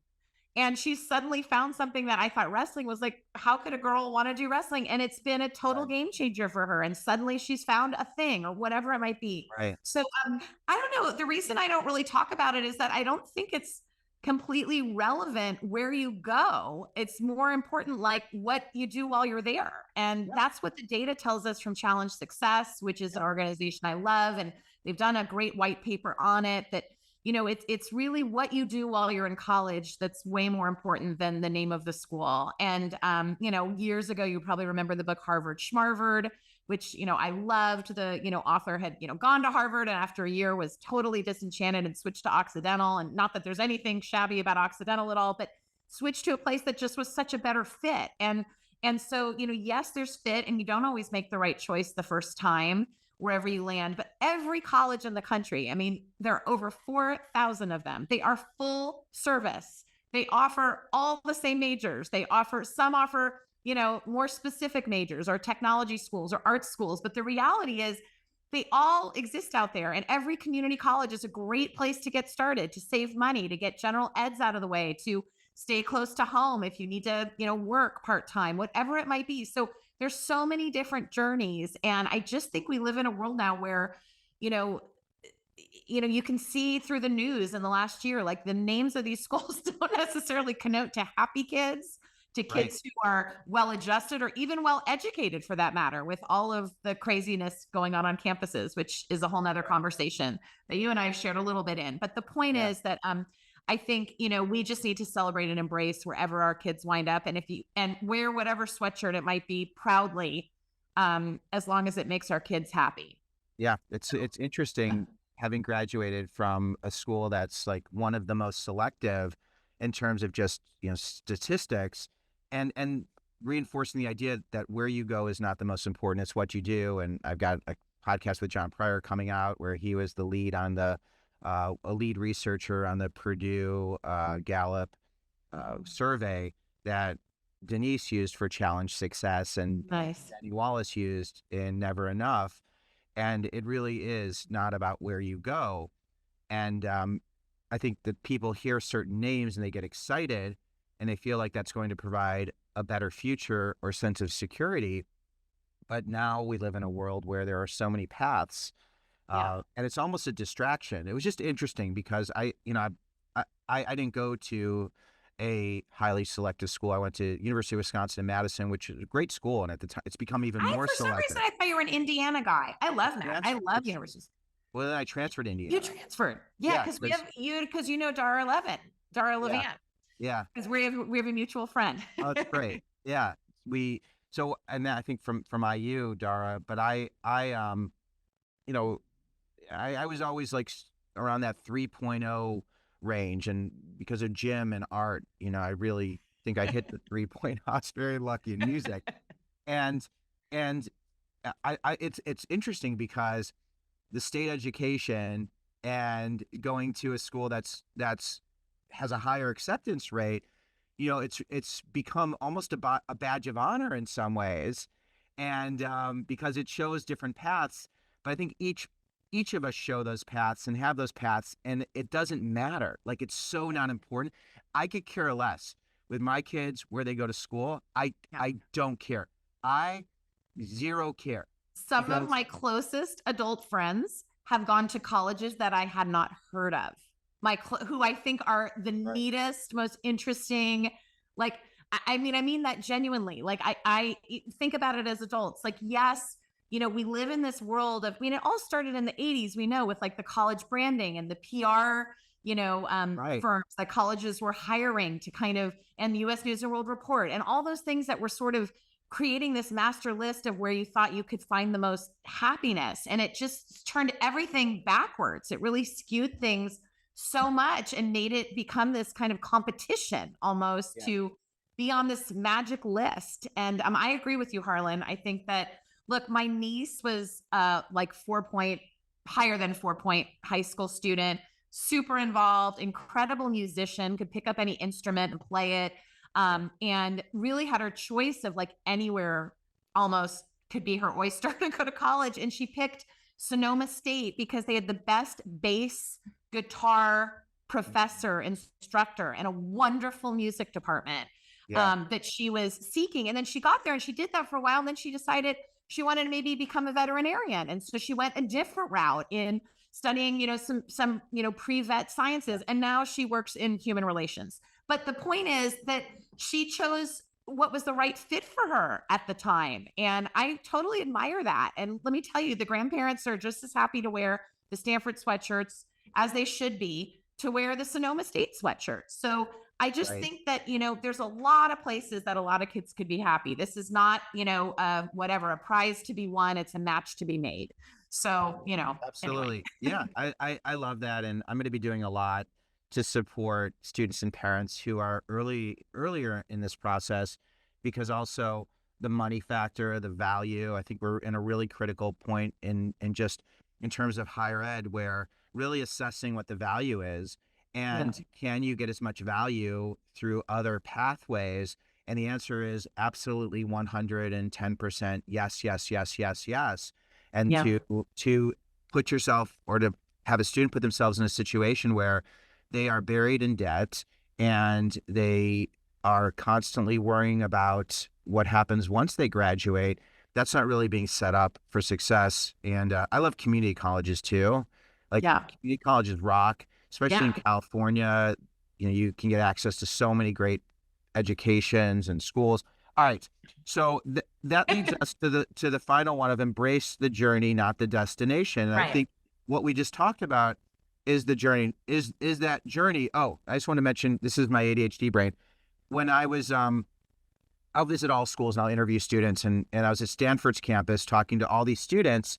And she suddenly found something that I thought wrestling was like, how could a girl want to do wrestling? And it's been a total game changer for her. And suddenly she's found a thing or whatever it might be. Right. So I don't know. The reason I don't really talk about it is that I don't think it's completely relevant where you go. It's more important, like what you do while you're there. And that's what the data tells us from Challenge Success, which is an organization I love. And they've done a great white paper on it that it's really what you do while you're in college that's way more important than the name of the school. And years ago, you probably remember the book Harvard Schmarvard, which I loved. The author had gone to Harvard, and after a year was totally disenchanted and switched to Occidental. And not that there's anything shabby about Occidental at all, but switched to a place that just was such a better fit. And so, yes, there's fit, and you don't always make the right choice the first time wherever you land, but every college in the country, I mean, there are over 4,000 of them. They are full service. They offer all the same majors. Some offer, more specific majors, or technology schools or art schools. But the reality is they all exist out there, and every community college is a great place to get started, to save money, to get general eds out of the way, to stay close to home if you need to, work part-time, whatever it might be. So there's so many different journeys. And I just think we live in a world now where, you can see through the news in the last year, like the names of these schools don't necessarily connote to happy kids, to Right. kids who are well-adjusted or even well-educated for that matter, with all of the craziness going on campuses, which is a whole nother conversation that you and I have shared a little bit in. But the point Yeah. is that, I think, we just need to celebrate and embrace wherever our kids wind up. And wear whatever sweatshirt it might be proudly, as long as it makes our kids happy. Yeah. It's interesting having graduated from a school that's like one of the most selective in terms of just, statistics, and reinforcing the idea that where you go is not the most important. It's what you do. And I've got a podcast with John Pryor coming out where he was the lead on a lead researcher on the Purdue Gallup survey that Denise used for Challenge Success, and Nice. Danny Wallace used in Never Enough. And it really is not about where you go. And I think that people hear certain names and they get excited, and they feel like that's going to provide a better future or sense of security. But now we live in a world where there are so many paths, Yeah. and it's almost a distraction. It was just interesting because I didn't go to a highly selective school. I went to University of Wisconsin in Madison, which is a great school, and at the time it's become even more For some reason, selective. I thought you were an Indiana guy. I love that. I love I universities. Well, then I transferred to You Indiana. transferred. Yeah, Yeah, because because Dara yeah, Levan, yeah. because we have a mutual friend. Oh, that's great. Yeah, and then I think from IU, Dara, but you know, I was always like around that 3.0 range, and because of gym and art, I really think I hit the 3.0. I was very lucky in music, and and it's interesting because the state education and going to a school that's has a higher acceptance rate, it's become almost a badge of honor in some ways, and because it shows different paths. But I think each of us show those paths and have those paths, and it doesn't matter. Like, it's so not important. I could care less with my kids where they go to school. Yeah. I don't care. I zero care Some of because my closest adult friends have gone to colleges that I had not heard of. Who I think are the right, neatest, most interesting. Like, I mean that genuinely. Like, I think about it as adults. Like, yes, we live in this world of. I mean, it all started in the '80s. We know, with like the college branding and the PR, right, firms that colleges were hiring to kind of, and the U.S. News and World Report, and all those things that were sort of creating this master list of where you thought you could find the most happiness. And it just turned everything backwards. It really skewed things so much and made it become this kind of competition almost yeah, to be on this magic list. And I agree with you, Harlan. I think that, look, my niece was like 4 point, higher than 4 point high school student, super involved, incredible musician, could pick up any instrument and play it. And really had her choice of like anywhere almost could be her oyster to go to college. And she picked Sonoma State because they had the best bass guitar professor, instructor, and a wonderful music department yeah, that she was seeking. And then she got there and she did that for a while. And then she decided she wanted to maybe become a veterinarian. And so she went a different route in studying, some pre-vet sciences. And now she works in human relations. But the point is that she chose what was the right fit for her at the time. And I totally admire that. And let me tell you, the grandparents are just as happy to wear the Stanford sweatshirts as they should be, to wear the Sonoma State sweatshirt. So I just Right. think that, there's a lot of places that a lot of kids could be happy. This is not, whatever, a prize to be won. It's a match to be made. So, anyway. Absolutely. Yeah, I love that. And I'm going to be doing a lot to support students and parents who are earlier in this process, because also the money factor, the value, I think we're in a really critical point in just in terms of higher ed, where really assessing what the value is, Yeah. and can you get as much value through other pathways? And the answer is absolutely 110% yes, yes, yes, yes, yes. And Yeah. to put yourself, or to have a student put themselves in a situation where they are buried in debt and they are constantly worrying about what happens once they graduate, that's not really being set up for success. And I love community colleges too. Like, Yeah. community colleges rock, especially in Yeah. California. You can get access to so many great educations and schools. All right. So that leads us to the final one of embrace the journey, not the destination. And I Right. think what we just talked about is the journey. Is that journey? Oh, I just want to mention, this is my ADHD brain. When I was I'll visit all schools and I'll interview students, and I was at Stanford's campus talking to all these students,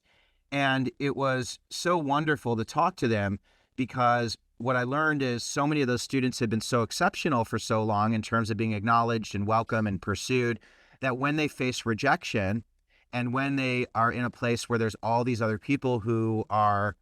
and it was so wonderful to talk to them, because what I learned is so many of those students had been so exceptional for so long in terms of being acknowledged and welcome and pursued, that when they face rejection and when they are in a place where there's all these other people who are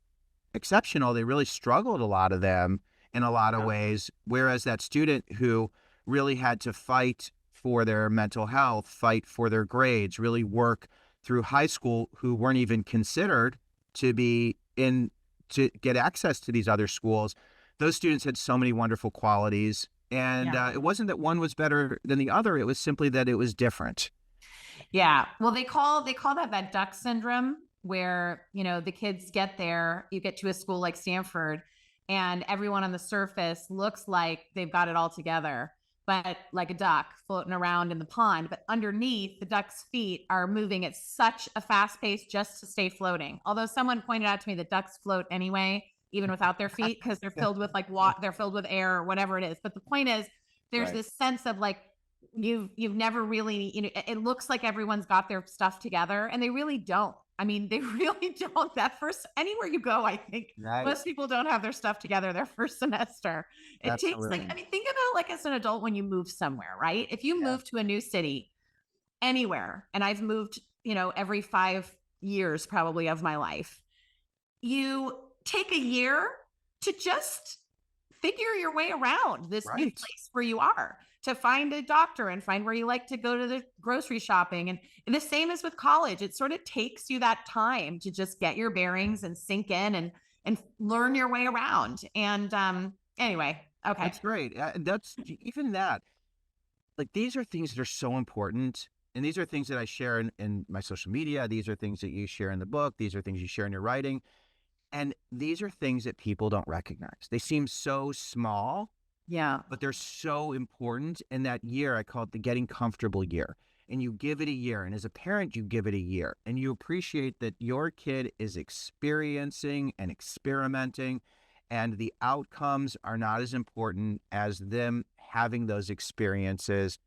exceptional, they really struggled, a lot of them, in a lot of ways. Whereas that student who really had to fight for their mental health, fight for their grades, really work through high school, who weren't even considered to be in to get access to these other schools, those students had so many wonderful qualities. And Yeah. it wasn't that one was better than the other. It was simply that it was different. Yeah. Well, they call that duck syndrome, where, the kids get there, you get to a school like Stanford, and everyone on the surface looks like they've got it all together, but like a duck floating around in the pond. But underneath, the duck's feet are moving at such a fast pace just to stay floating. Although someone pointed out to me that ducks float anyway, even without their feet, because they're filled with like water, they're filled with air or whatever it is. But the point is, there's Right. this sense of like, you've never really, it looks like everyone's got their stuff together, and they really don't. I mean, they really don't. That first, anywhere you go, I think Right. most people don't have their stuff together their first semester. It takes, like, Absolutely. I mean, think about, like, as an adult, when you move somewhere, right? If you Yeah. move to a new city, anywhere, and I've moved, every 5 years probably of my life, you take a year to just figure your way around this new Right. place where you are, to find a doctor and find where you like to go to the grocery shopping. And the same as with college. It sort of takes you that time to just get your bearings and sink in and learn your way around. And anyway, okay. That's great. That's even that. Like, these are things that are so important. And these are things that I share in my social media. These are things that you share in the book. These are things you share in your writing. And these are things that people don't recognize. They seem so small, Yeah. but they're so important. And that year, I call it the getting comfortable year. And you give it a year. And as a parent, you give it a year. And you appreciate that your kid is experiencing and experimenting. And the outcomes are not as important as them having those experiences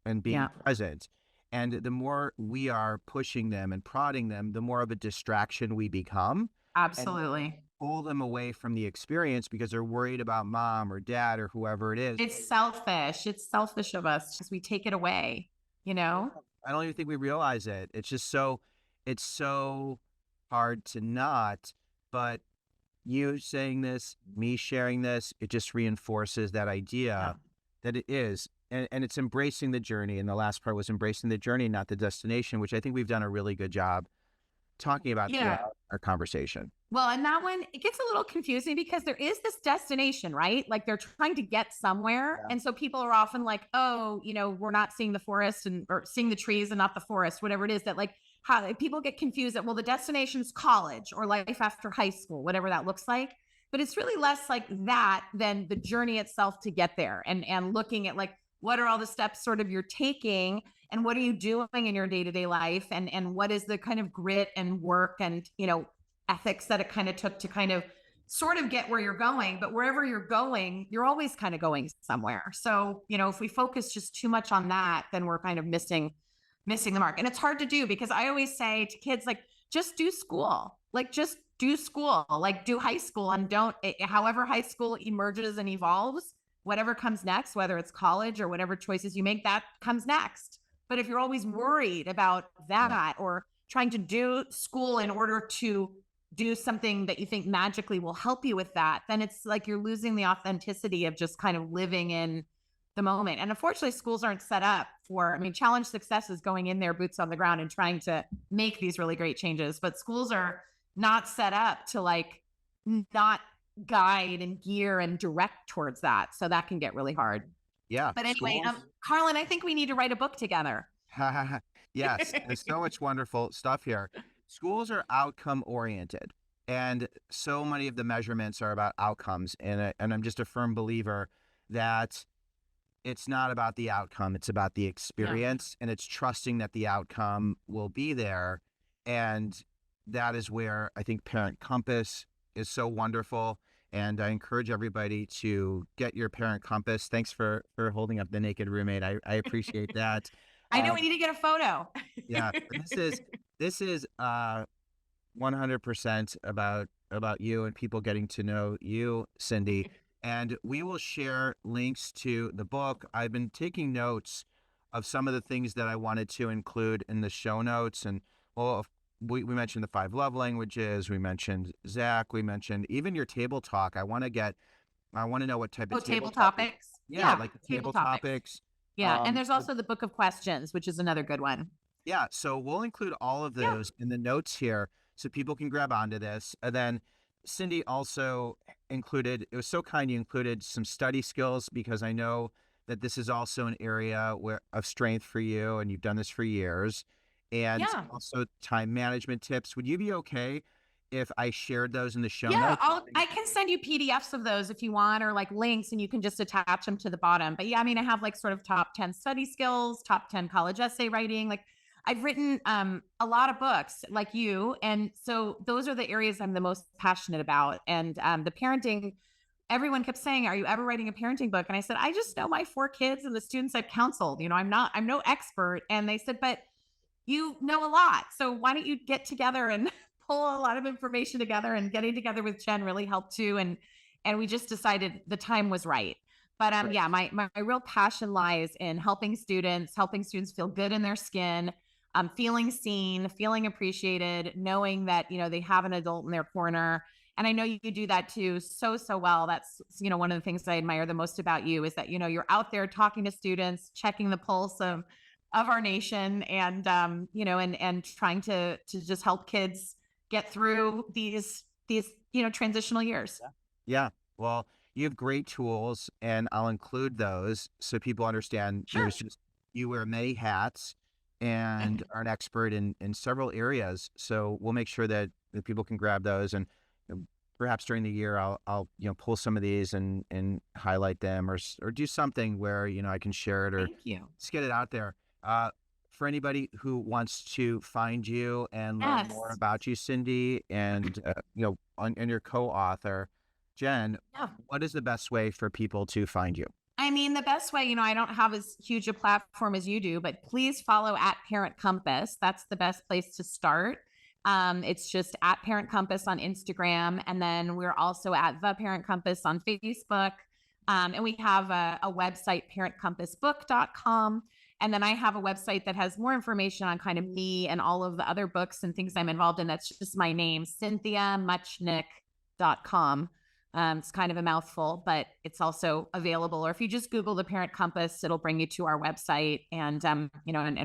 and being Yeah. present. And the more we are pushing them and prodding them, the more of a distraction we become, and Absolutely. pull them away from the experience because they're worried about mom or dad or whoever it is. It's selfish. It's selfish of us because we take it away, you Yeah. know? I don't even think we realize it. It's so hard to not, but you saying this, me sharing this, it just reinforces that Yeah. idea that it is. And it's embracing the journey. And the last part was embracing the journey, not the destination, which I think we've done a really good job talking about Yeah. throughout our conversation. Well, and that one, it gets a little confusing because there is this destination, right? Like they're trying to get somewhere. Yeah. And so people are often like, oh, we're not seeing the forest or seeing the trees and not the forest, whatever it is, that like how people get confused that, well, the destination's college or life after high school, whatever that looks like. But it's really less like that than the journey itself to get there, and looking at like, what are all the steps sort of you're taking, and what are you doing in your day-to-day life, and what is the kind of grit and work and ethics that it kind of took to kind of sort of get where you're going, but wherever you're going, you're always kind of going somewhere. So, if we focus just too much on that, then we're kind of missing the mark. And it's hard to do because I always say to kids, like, just do school, like, just do school, like, do high school, and however high school emerges and evolves, whatever comes next, whether it's college or whatever choices you make, that comes next. But if you're always worried about that or trying to do school in order to do something that you think magically will help you with that, then it's like you're losing the authenticity of just kind of living in the moment. And unfortunately, schools aren't set up challenge success is going in there, boots on the ground, and trying to make these really great changes. But schools are not set up to like not guide and gear and direct towards that. So that can get really hard. Yeah. But anyway, Harlan, I think we need to write a book together. Yes, there's so much wonderful stuff here. Schools are outcome oriented, and so many of the measurements are about outcomes. And I'm just a firm believer that it's not about the outcome, it's about the experience, and it's trusting that the outcome will be there. And that is where I think Parent Compass is so wonderful. And I encourage everybody to get your Parent Compass. Thanks for holding up the naked roommate. I appreciate that. I know we need to get a photo. Yeah, this is 100% about you and people getting to know you, Cindy. And we will share links to the book. I've been taking notes of some of the things that I wanted to include in the show notes. And we mentioned the 5 love languages. We mentioned Zach. We mentioned even your table talk. I want to know what type of table topics. Yeah, like the table topics. Yeah, and there's also the book of questions, which is another good one. Yeah, so we'll include all of those in the notes here so people can grab onto this. And then Cindy also included, it was so kind, you included some study skills, because I know that this is also an area of strength for you, and you've done this for years. And also time management tips. Would you be okay if I shared those in the show notes? I can send you PDFs of those if you want, or like links, and you can just attach them to the bottom. But I have like sort of top 10 study skills, top 10 college essay writing. Like, I've written a lot of books like you. And so those are the areas I'm the most passionate about. And the parenting, everyone kept saying, are you ever writing a parenting book? And I said, I just know my 4 kids and the students I've counseled. I'm no expert. And they said, but you know a lot. So why don't you get together and pull a lot of information together? And getting together with Jen really helped too. And we just decided the time was right. But my real passion lies in helping students feel good in their skin, feeling seen, feeling appreciated, knowing that, they have an adult in their corner. And I know you do that too so well. That's, one of the things I admire the most about you is that, you're out there talking to students, checking the pulse of our nation, and and trying to just help kids get through these transitional years. Yeah. Well, you have great tools, and I'll include those so people understand. Sure. You wear many hats and are an expert in several areas. So we'll make sure that people can grab those, and perhaps during the year I'll pull some of these and highlight them, or do something where I can share it, or just get it out there. For anybody who wants to find you and learn more about you, Cindy, and and your co-author, Jen, what is the best way for people to find you? The best way, I don't have as huge a platform as you do, but please follow @Parent Compass. That's the best place to start. It's just @Parent Compass on Instagram. And then we're also at The Parent Compass on Facebook. And we have a website, parentcompassbook.com. And then I have a website that has more information on kind of me and all of the other books and things I'm involved in. That's just my name, CynthiaMuchnick.com. It's kind of a mouthful, but it's also available. Or if you just Google The Parent Compass, it'll bring you to our website and, and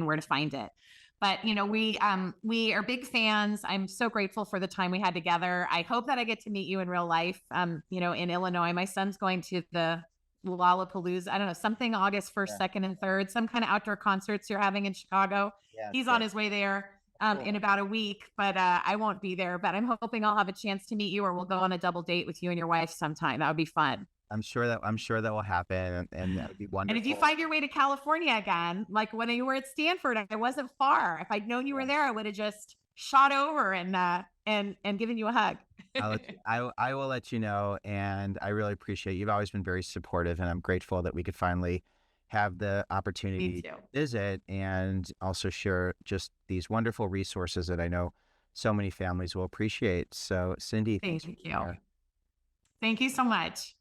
where to find it. But, we are big fans. I'm so grateful for the time we had together. I hope that I get to meet you in real life, in Illinois. My son's going to the Lollapalooza, I don't know, something August 1st, 2nd, and 3rd, some kind of outdoor concerts you're having in Chicago. He's on his way there in about a week, but I won't be there. But I'm hoping I'll have a chance to meet you, or we'll go on a double date with you and your wife sometime. That would be fun. I'm sure that will happen, and that would be wonderful. And if you find your way to California again, like when you were at Stanford, I wasn't far. If I'd known you were there, I would have just shot over and and giving you a hug. I'll let you, I will let you know. And I really appreciate you've always been very supportive. And I'm grateful that we could finally have the Me opportunity to too. visit and also share just these wonderful resources that I know so many families will appreciate. So, Cindy, thanks Thank for being you. here. Thank you so much.